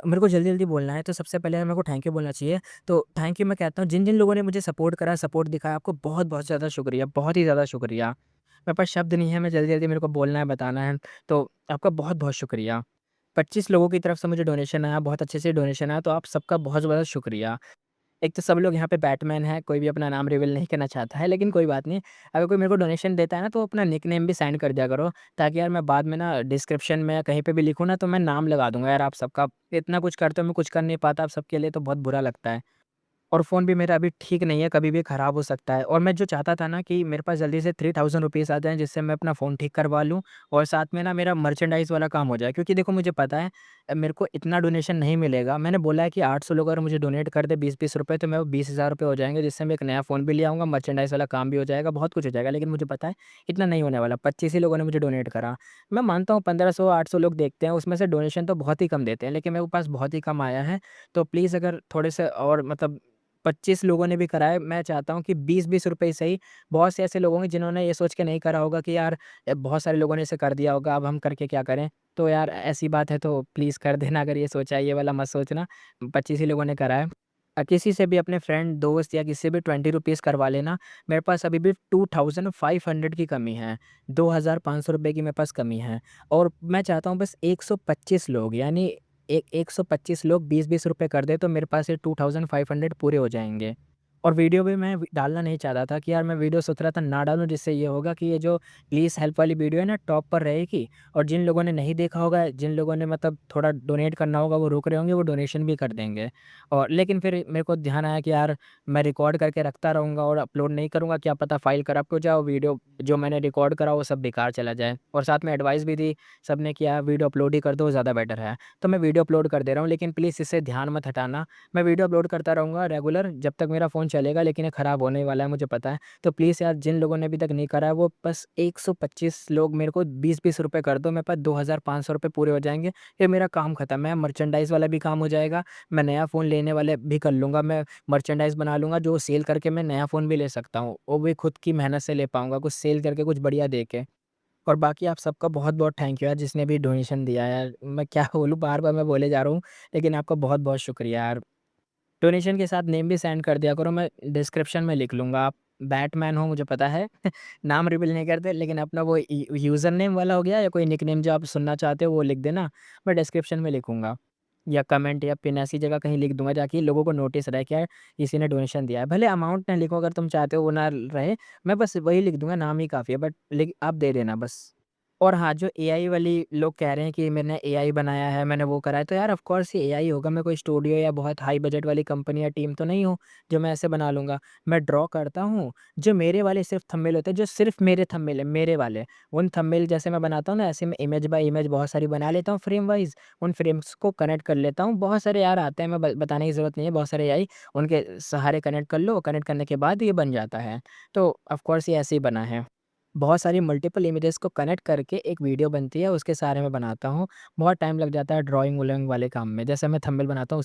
मेरे को जल्दी-जल्दी बोलना है, तो सबसे पहले मेरे को थैंक यू बोलना चाहिए। तो थैंक यू मैं कहता हूँ जिन-जिन लोगों ने मुझे सपोर्ट करा, सपोर्ट दिखाया, आपको बहुत-बहुत ज़्यादा शुक्रिया, बहुत ही ज़्यादा शुक्रिया। मेरे पास शब्द नहीं है, मैं जल्दी-जल्दी मेरे को बोलना है, बताना है, तो आपका बहुत-बहुत शुक्रिया। 25 लोगों की तरफ से मुझे डोनेशन आया, बहुत अच्छे से डोनेशन आया, तो आप सबका बहुत-बहुत शुक्रिया। एक तो सब लोग यहाँ पे बैटमैन हैं, कोई भी अपना नाम रिवील नहीं करना चाहता है, लेकिन कोई बात नहीं। अगर कोई मेरे को डोनेशन देता है ना, तो अपना निकनेम भी सेंड कर दिया करो, ताकि यार मैं बाद में ना डिस्क्रिप्शन में या कहीं पे भी लिखूँ ना, तो मैं नाम लगा दूँगा यार आप सबका। इतना कुछ करते हो, मैं कुछ कर नहीं पाता आप सबके लिए, तो बहुत बुरा लगता है। और फ़ोन भी मेरा अभी ठीक नहीं है, कभी भी ख़राब हो सकता है। और मैं जो चाहता था ना कि मेरे पास जल्दी से 3000 रुपीज़ आ जाएँ, जिससे मैं अपना फ़ोन ठीक करवा लूँ और साथ में ना मेरा मर्चेंडाइज़ वाला काम हो जाए। क्योंकि देखो मुझे पता है मेरे को इतना डोनेशन नहीं मिलेगा। मैंने बोला है कि 800 लोग अगर मुझे डोनेट कर दें 20-20 रुपए, तो मैं वो 20,000 रुपए हो जाएँगे, जिससे मैं एक नया फ़ोन भी ले आऊँगा, मर्चेंडाइज़ वाला काम भी हो जाएगा, बहुत कुछ हो जाएगा। लेकिन मुझे पता है इतना नहीं होने वाला, 25 ही लोगों ने मुझे डोनेट करा। मैं मानता हूँ 1500 800 लोग देखते हैं, उसमें से डोनेशन तो बहुत ही कम देते हैं, लेकिन मेरे पास बहुत ही कम आया है। तो प्लीज़ अगर थोड़े से और मतलब 25 लोगों ने भी करा है, मैं चाहता हूँ कि 20-20 रुपए ही सही, बहुत से ऐसे लोग होंगे जिन्होंने ये सोच के नहीं करा होगा कि यार बहुत सारे लोगों ने इसे कर दिया होगा, अब हम करके क्या करें? तो यार ऐसी बात है तो प्लीज़ कर देना, अगर ये सोचा है ये वाला मत सोचना, 25 ही लोगों ने करा है। किसी से भी अपने फ्रेंड, दोस्त या किसी से भी 20 रुपीज़ करवा लेना, मेरे पास अभी भी 2500 की कमी है, 2500 रुपए की मेरे पास कमी है। और मैं चाहता हूँ बस 125 लोग, यानी 125 लोग 20-20 रुपए कर दें, तो मेरे पास ये 2500 पूरे हो जाएँगे। और वीडियो भी मैं डालना नहीं चाहता था कि यार मैं वीडियो सोच रहा था ना डालूँ, जिससे ये होगा कि ये जो प्लीज़ हेल्प वाली वीडियो है ना टॉप पर रहेगी, और जिन लोगों ने नहीं देखा होगा, जिन लोगों ने मतलब थोड़ा डोनेट करना होगा वो रुक रहे होंगे, वो डोनेशन भी कर देंगे। और लेकिन फिर मेरे को ध्यान आया कि यार मैं रिकॉर्ड करके रखता रहूँगा और अपलोड नहीं करूँगा, क्या पता फ़ाइल करप्ट हो जाए और वीडियो जो मैंने रिकॉर्ड करा वो सब बेकार चला जाए। और साथ में एडवाइस भी दी सबने कि यार वीडियो अपलोड ही कर दो, ज़्यादा बेटर है। तो मैं वीडियो अपलोड कर दे रहा हूँ, लेकिन प्लीज़ इससे ध्यान मत हटाना। मैं वीडियो अपलोड करता रहूँगा रेगुलर जब तक मेरा फ़ोन चलेगा, लेकिन ये खराब होने ही वाला है, मुझे पता है। तो प्लीज़ यार जिन लोगों ने अभी तक नहीं करा है, वो बस 125 लोग मेरे को 20-20 रुपए कर दो, मेरे पास 2500 रुपए पूरे हो जाएँगे, फिर मेरा काम खत्म है। मर्चेंडाइज़ वाला भी काम हो जाएगा, मैं नया फ़ोन लेने वाले भी कर लूँगा, मैं मर्चेंडाइज़ बना लूँगा जो सेल करके मैं नया फ़ोन भी ले सकता हूँ। वो भी खुद की मेहनत से ले पाऊँगा, कुछ सेल करके कुछ बढ़िया दे के। और बाकी आप सबका बहुत-बहुत थैंक यू यार, जिसने भी डोनेशन दिया है यार। मैं क्या बोलूँ, बार-बार मैं बोले जा रहा हूँ, लेकिन आपका बहुत-बहुत शुक्रिया यार। डोनेशन के साथ नेम भी सेंड कर दिया करो, मैं डिस्क्रिप्शन में लिख लूँगा। आप बैटमैन हो मुझे पता है, नाम रिवील नहीं करते, लेकिन अपना वो यूज़र नेम वाला हो गया या कोई निकनेम जो आप सुनना चाहते हो वो लिख देना, मैं डिस्क्रिप्शन में लिखूँगा। या कमेंट या पिन ऐसी जगह कहीं लिख दूँगा, ताकि लोगों को नोटिस रहे कि यार किसी ने डोनेशन दिया है। भले अमाउंट ना लिखो, अगर तुम चाहते हो वो ना रहे, मैं बस वही लिख दूँगा, नाम ही काफ़ी है, बट आप दे देना बस। और हाँ, जो एआई वाली लोग कह रहे हैं कि मैंने एआई बनाया है, मैंने वो करा है, तो यार ऑफ़ कोर्स ये एआई होगा, मैं कोई स्टूडियो या बहुत हाई बजट वाली कंपनी या टीम तो नहीं हूँ, जो मैं ऐसे बना लूँगा। मैं ड्रॉ करता हूँ, जो मेरे वाले सिर्फ़ थंबनेल होते हैं, जो सिर्फ़ मेरे थंबनेल है, मेरे वाले। उन थंबनेल जैसे मैं बनाता हूँ ना, ऐसे मैं इमेज बाय इमेज बहुत सारी बना लेता हूँ फ्रेम वाइज़, उन फ्रेम्स को कनेक्ट कर लेता हूँ। बहुत सारे यार आते हैं, मैं ब बताने की ज़रूरत नहीं है, बहुत सारे एआई, उनके सहारे कनेक्ट कर लो, कनेक्ट करने के बाद ये बन जाता है। तो ऑफ़ कोर्स ये ऐसे ही बना है। बहुत सारी मल्टीपल इमेजेस को कनेक्ट करके एक वीडियो बनती है, उसके सहारे मैं बनाता हूँ। बहुत टाइम लग जाता है ड्राइंग-वुइंग वाले काम में, जैसे मैं थंबनेल बनाता हूँ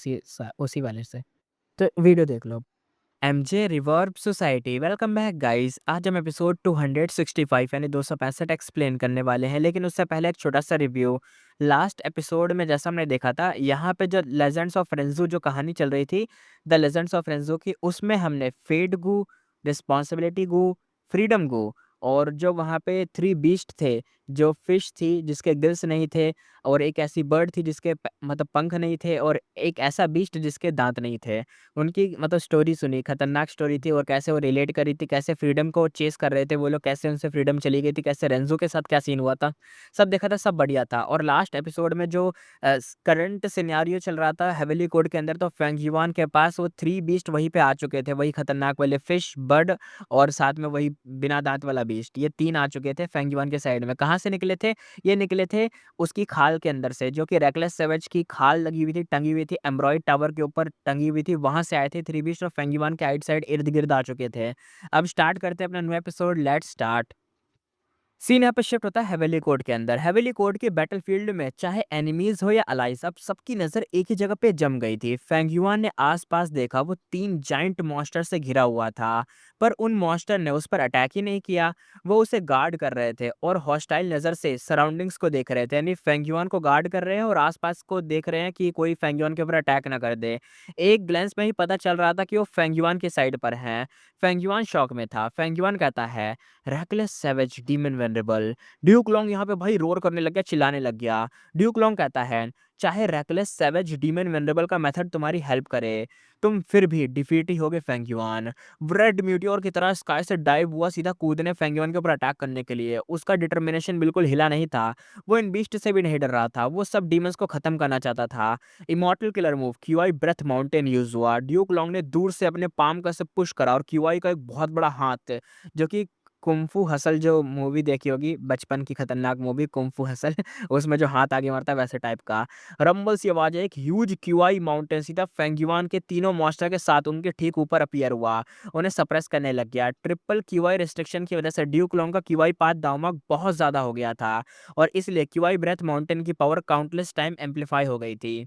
उसी वाले से। तो वीडियो देख लो। MJ reverb society, welcome back guys. आज हम एपिसोड 265 यानी 265 एक्सप्लेन करने वाले हैं, लेकिन उससे पहले एक छोटा सा रिव्यू। लास्ट एपिसोड में जैसा हमने देखा था, यहाँ पे जो लेजेंड्स ऑफ रेंजू जो कहानी चल रही थी, द लेजेंड्स ऑफ रेंजू की, उसमें हमने फेट गू, रिस्पॉन्सिबिलिटी गू, फ्रीडम गू, और जो वहाँ पे थ्री बीस्ट थे, जो फिश थी जिसके गिल्स नहीं थे, और एक ऐसी बर्ड थी जिसके मतलब पंख नहीं थे, और एक ऐसा बीस्ट जिसके दांत नहीं थे, उनकी मतलब स्टोरी सुनी, खतरनाक स्टोरी थी, और कैसे वो रिलेट करी थी, कैसे फ्रीडम को चेज़ कर रहे थे वो लोग, कैसे उनसे फ्रीडम चली गई थी, कैसे रेंज़ो के साथ क्या सीन हुआ था, सब देखा था, सब बढ़िया था। और लास्ट एपिसोड में जो करंट सिनेरियो चल रहा था हेवेली कोड के अंदर, तो फेंग युआन के पास वो थ्री बीस्ट वहीं पे आ चुके थे, वही खतरनाक वाले फिश, बर्ड, और साथ में वही बिना दाँत वाला बीस्ट, ये 3 आ चुके थे फेंग युआन के साइड में। कहाँ से निकले थे? ये निकले थे उसकी खाल के अंदर से, जो कि रेकलेस सेवेज की खाल लगी हुई थी, टंगी हुई थी, एम्ब्रॉयड टावर के ऊपर टंगी हुई थी, वहाँ से आए थे थ्री बीस्ट, और फेंगीवान के आइट साइड इर्द-गिर्द आ चुके थे। अब स्टार्ट करते हैं अपना new episode, let's start. Scene यहाँ पे शिफ्ट होता है हेवेली कोड के अंदर। हेवेली कोड के बैटलफील्ड में चाहे एनिमीज हो या अलाइज, अब सबकी नजर एक ही जगह पे जम गई थी। फेंग युआन ने आसपास देखा, वो 3 जाइंट मॉन्स्टर से घिरा हुआ था, पर उन मॉन्स्टर ने उस पर अटैक ही नहीं किया। वो उसे गार्ड कर रहे थे और हॉस्टाइल नजर से सराउंडिंग्स को देख रहे थे, यानी फेंग युआन को गार्ड कर रहे हैं और आसपास को देख रहे हैं कि कोई फेंग युआन के ऊपर अटैक ना कर दे। एक ग्लेंस में ही पता चल रहा था कि वो फेंग युआन के साइड पर हैं। फेंग युआन शॉक में था। फेंग युआन कहता है, reckless savage demon venerable. Duke Long यहाँ पे भाई रोर करने लग गया, चिल्लाने लग गया। ड्यूक लॉन्ग कहता है, चाहे रैकलेस सैवेज डीमन वेनरेबल का मेथड तुम्हारी हेल्प करे, तुम फिर भी डिफीट ही होगे फेंग्युआन। रेड म्यूटियोर की तरह स्काई से डाइव हुआ सीधा कूदने फेंग्युआन के ऊपर अटैक करने के लिए। उसका डिटर्मिनेशन बिल्कुल हिला नहीं था। वो इन बीस्ट से भी नहीं डर रहा था, वो सब डीमंस को खत्म करना चाहता था। Immortal killer move qi breath mountain use हुआ। ड्यूक लॉन्ग ने दूर से अपने पाम का से पुश करा और क्यूआई का एक बहुत बड़ा हाथ, जो कि कुंफू हसल, जो मूवी देखी होगी बचपन की खतरनाक मूवी कुंफू हसल उसमें जो हाथ आगे मारता है वैसे टाइप का। रंबल सी आवाज है, एक ह्यूज क्यूआई माउंटेन सीधा फेंग्युआन के तीनों मॉन्स्टर के साथ उनके ठीक ऊपर अपीयर हुआ, उन्हें सप्रेस करने लग गया। ट्रिपल क्यूआई रिस्ट्रिक्शन की वजह से ड्यूक लॉन्ग का क्यूआई पाथ दामक बहुत ज्यादा हो गया था और इसलिए क्यूआई ब्रेथ माउंटेन की पावर काउंटलेस टाइम एम्पलीफाई हो गई थी।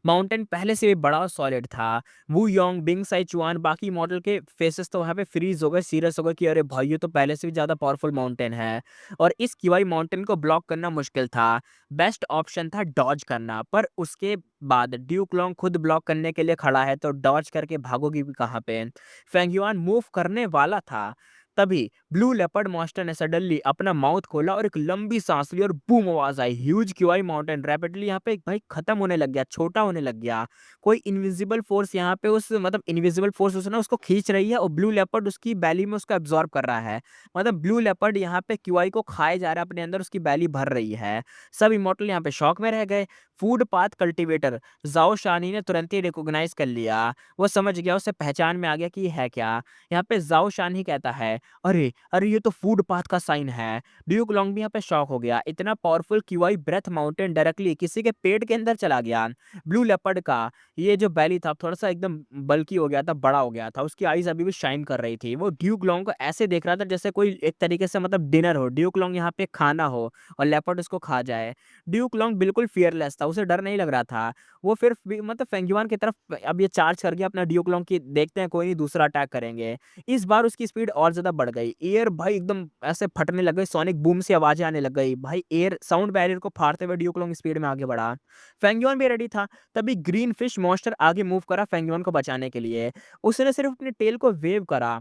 माउंटेन पहले से भी बड़ा और सॉलिड था। वू योंग, बिंग साई चुआन, बाकी मॉडल के फेसेस तो वहाँ पे फ्रीज हो गए, सीरियस हो गए कि अरे भाई ये तो पहले से भी ज़्यादा पावरफुल माउंटेन है और इस किवाई माउंटेन को ब्लॉक करना मुश्किल था। बेस्ट ऑप्शन था डॉज करना, पर उसके बाद ड्यूक लॉन्ग खुद ब्लॉक करने के लिए खड़ा है तो डॉज करके भागोगी भी कहाँ पे। फेंगयुआन मूव करने वाला था, तभी ब्लू लेपर्ड मॉन्स्टर ने सडनली अपना माउथ खोला और एक लंबी सांस ली और बूम आवाज आई। ह्यूज क्यूआई माउंटेन रैपिडली यहाँ पे भाई खत्म होने लग गया, छोटा होने लग गया। कोई इनविजिबल फोर्स यहाँ पे उस मतलब इनविजिबल फोर्स उस ना उसको खींच रही है और ब्लू लेपर्ड उसकी बैली में उसको एब्जॉर्ब कर रहा है। मतलब ब्लू लेपर्ड यहाँ पे क्यूआई को खाए जा रहा है, अपने अंदर उसकी बैली भर रही है। सब इमोर्टल यहाँ पे शॉक में रह गए। फूड पाथ कल्टीवेटर जाओ शानी ने तुरंत ही रिकॉग्नाइज कर लिया। वो समझ गया, उसे पहचान में आ गया कि ये है क्या। यहाँ पे जाओ शान ही कहता है, अरे अरे ये तो फूड पाथ का साइन है। ड्यूक लॉन्ग भी यहाँ पे शॉक हो गया, इतना powerful qi breath mountain directly किसी के पेट के अंदर चला गया। ब्लू लेपर्ड का ये जो बैली था थोड़ा सा एकदम बल्की हो गया था, बड़ा हो गया था, उसकी आईज अभी भी शाइन कर रही थी। वो ड्यूक लॉन्ग को ऐसे देख रहा था जैसे कोई एक तरीके से मतलब डिनर हो, ड्यूक लॉन्ग यहाँ पे खाना हो और लेपर्ड उसको खा जाए। ड्यूक लॉन्ग बिल्कुल फियरलेस था, उसे डर नहीं लग रहा था। वो फिर मतलब फेंगयुआन की तरफ अब ये चार्ज कर गया अपना ड्यूक लॉन्ग की, देखते हैं कोई नहीं दूसरा अटैक करेंगे। इस बार उसकी स्पीड और ज्यादा बढ़ गई, एयर भाई एकदम ऐसे फटने लग गई, सोनिक बूम से आवाजें आने लग गई भाई। एयर साउंड बैरियर को फाड़ते हुए ड्यूक लॉन्ग स्पीड में आगे बढ़ा। फेंगयुआन भी रेडी था, तभी ग्रीन फिश मॉन्स्टर आगे मूव करा फेंगयुआन को बचाने के लिए। उसने सिर्फ अपने टेल को वेव करा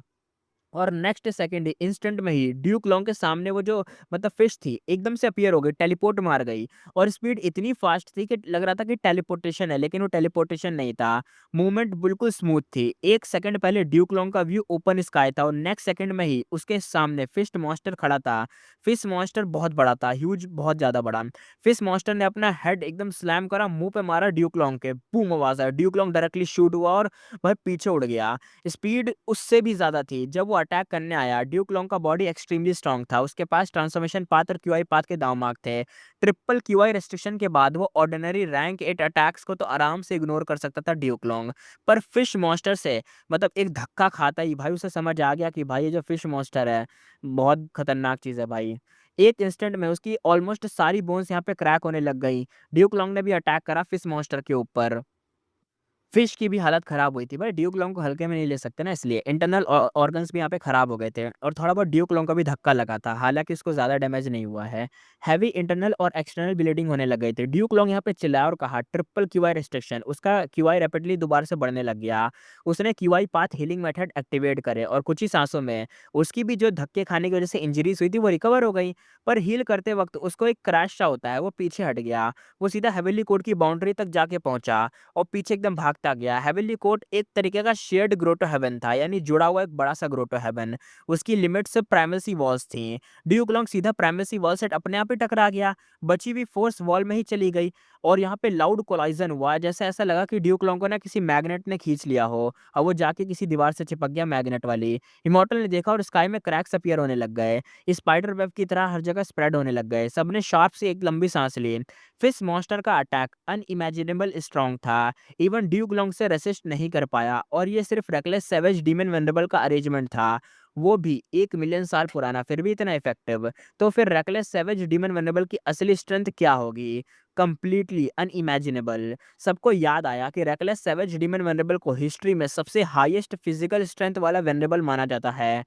और नेक्स्ट सेकंड ही इंस्टेंट में ही ड्यूक लॉन्ग के सामने वो जो मतलब फिश थी एकदम से अपीयर हो गई, टेलीपोर्ट मार गई। और स्पीड इतनी फास्ट थी कि लग रहा था कि टेलीपोर्टेशन है, लेकिन वो टेलीपोर्टेशन नहीं था। मूवमेंट बिल्कुल स्मूथ थी। एक सेकंड पहले ड्यूक लॉन्ग का व्यू ओपन स्काई था और नेक्स्ट सेकंड में ही उसके सामने फिश मॉन्स्टर खड़ा था। फिश मॉन्स्टर बहुत बड़ा था, ह्यूज, बहुत ज्यादा बड़ा। फिश मॉन्स्टर ने अपना हेड एकदम स्लैम करा, मुंह पे मारा ड्यूक लॉन्ग के, बूम आवाज आया। ड्यूक लॉन्ग डायरेक्टली शूट हुआ और वह पीछे उड़ गया। स्पीड उससे भी ज्यादा थी। जब वो अटैक करने आया, ड्यूक लॉन्ग का बॉडी एक्सट्रीमली स्ट्रांग था, उसके पास ट्रांसफॉर्मेशन पाथ और क्यूआई पाथ के दांव थे। ट्रिपल क्यूआई रेस्ट्रिक्शन के बाद वो ऑर्डिनरी रैंक 8 अटैक्स को तो आराम से इग्नोर कर सकता था ड्यूक लॉन्ग, पर फिश मॉन्स्टर से मतलब एक धक्का खाता ही भाई उसे समझ आ गया कि भाई ये जो फिश मॉन्स्टर है बहुत खतरनाक चीज है भाई। एक इंस्टेंट में उसकी ऑलमोस्ट सारी बोन्स यहाँ पे क्रैक होने लग गई। ड्यूक लॉन्ग ने भी अटैक करा फिश मॉन्स्टर के ऊपर। फिश की भी हालत खराब हुई थी भाई, ड्यूक लॉन्ग को हल्के में नहीं ले सकते ना, इसलिए इंटरनल ऑर्गन्स भी यहाँ पे खराब हो गए थे और थोड़ा बहुत ड्यूक लॉन्ग का भी धक्का लगा था, हालांकि उसको ज्यादा डैमेज नहीं हुआ है। हैवी इंटरनल और एक्सटर्नल ब्लीडिंग होने लग गई थी। ड्यूक लॉन्ग यहाँ पे चिल्लाया और कहा, ट्रिपल क्यूआई रिस्ट्रिक्शन। उसका क्यूआई रैपिडली दोबारा से बढ़ने लग गया। उसने QI path healing method activate करे और कुछ ही सांसों में उसकी भी जो धक्के खाने की वजह से इंजरीज हुई थी वो रिकवर हो गई। पर हील करते वक्त उसको एक क्रैश सा होता है, वो पीछे हट गया। वो सीधा हेवेली कोड की बाउंड्री तक जाके पहुंचा और पीछे एकदम भागता गया। हेवनली कोर्ट एक तरीके का शेयर्ड ग्रोटो हेवन था, यानी जुड़ा हुआ एक बड़ा सा ग्रोटो हेवन। उसकी लिमिट्स प्राइमेसी वॉल्स थी। ड्यूक लॉन्ग सीधा प्राइमेसी वॉल से अपने आप ही टकरा गया, बची हुई फोर्स वॉल में ही चली गई और यहाँ पे लाउड कोलाइजन हुआ, जैसे ऐसा लगा कि ड्यूक लॉन्ग को ना किसी मैग्नेट ने खींच लिया हो और वो जाके किसी दीवार से चिपक गया मैग्नेट वाली। इमॉर्टल ने देखा और स्काई में क्रैक्स अपीयर होने लग गए, स्पाइडर वेब की तरह हर जगह स्प्रेड होने लग गए। सबने शार्प से एक लंबी सांस ली। फिश मॉन्स्टर का अटैक अनइमेजिनेबल स्ट्रॉन्ग था, इवन ड्यूक लॉन्ग से रेसिस्ट नहीं कर पाया और ये सिर्फ रेकलेस सैवेज डीमन वेनरेबल का अरेंजमेंट था। वो भी 1 मिलियन साल पुराना, फिर भी इतना इफ़ेक्टिव। तो फिर रेकलेस सैवेज डीमन वल्नरेबल की असली स्ट्रेंथ क्या होगी? Completely unimaginable. सबको याद आया कि रेकलेस सैवेज डीमन वल्नरेबल को हिस्ट्री में सबसे हाईएस्ट फिज़िकल स्ट्रेंथ वाला वल्नरेबल माना जाता है।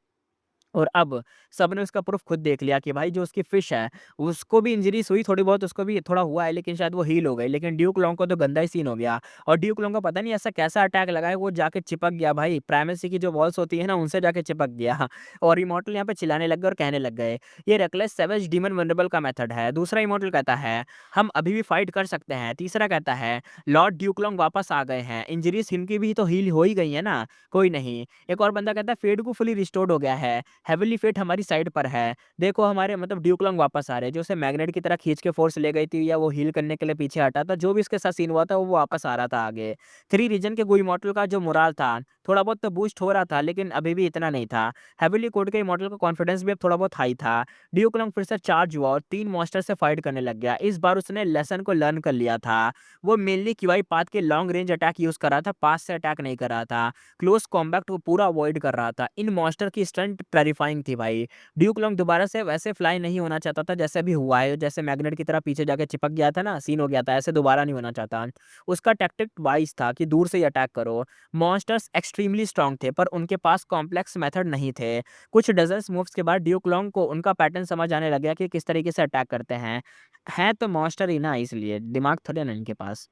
और अब सबने उसका प्रूफ़ खुद देख लिया कि भाई जो उसकी फ़िश है, उसको भी इंजरीज़ हुई थोड़ी बहुत, उसको भी थोड़ा हुआ है, लेकिन शायद वो हील हो गई। लेकिन ड्यूक लॉन्ग को तो गंदा ही सीन हो गया। और ड्यूक लॉन्ग को पता नहीं ऐसा कैसा अटैक लगा है, वो जाके चिपक गया भाई, प्राइमेसी की जो वॉल्स होती है ना, उनसे जाके चिपक गया। और इमॉर्टल यहाँ पे चिल्लाने लग गए और कहने लग गए, ये रेकलेस सैवेज डीमन वल्नरेबल का मेथड है। दूसरा इमॉर्टल कहता है, हम अभी भी फाइट कर सकते हैं। तीसरा कहता है, लॉर्ड ड्यूक लॉन्ग वापस आ गए हैं, इंजरीज़ इनकी भी तो हील हो ही गई है ना, कोई नहीं। एक और बंदा कहता है, फेट को फुली रिस्टोर्ड हो गया है, हेवनली फेट हमारी साइड पर है। देखो हमारे मतलब ड्यूक लॉन्ग वापस आ रहे हैं, जो उसे मैग्नेट की तरह खींच के फोर्स ले गई थी या वो हील करने के लिए पीछे हटा था, जो भी इसके साथ सीन हुआ था वो वापस आ रहा था आगे। 3 रीजन के गो इमॉर्टल का जो मोराल था, थोड़ा बहुत तो बूस्ट हो रहा था, लेकिन अभी भी इतना नहीं था। हेवीली कोड के इमॉर्टल का कॉन्फिडेंस भी अब थोड़ा बहुत हाई था। ड्यूक लॉन्ग फिर से चार्ज हुआ और 3 मॉन्स्टर से फाइट करने लग गया। इस बार उसने लेसन को लर्न कर लिया था। वो मेनली क्यूआई पाथ के लॉन्ग रेंज अटैक यूज़ कर रहा था, पास से अटैक नहीं कर रहा था। क्लोज़ कॉम्बैट को पूरा अवॉइड कर रहा था। इन मॉन्स्टर की स्ट्रेंथ टेरिफाइंग थी भाई। ड्यूक लॉन्ग दोबारा से वैसे फ्लाई नहीं होना चाहता था जैसे अभी हुआ है, जैसे मैग्नेट की तरह पीछे जाके चिपक गया था ना, सीन हो गया था, ऐसे दोबारा नहीं होना चाहता। उसका टैक्टिक वाइज़ था कि दूर से ही अटैक करो। मॉन्स्टर्स एक्सट्रीमली स्ट्रॉन्ग थे, पर उनके पास कॉम्प्लेक्स मेथड नहीं थे। कुछ डज़न्स मूव्स के बाद ड्यूक लॉन्ग को उनका पैटर्न समझ आने लग गया कि किस तरीके से अटैक करते हैं। हैं तो मॉन्स्टर ही ना, इसलिए दिमाग थोड़ी ना इनके पास।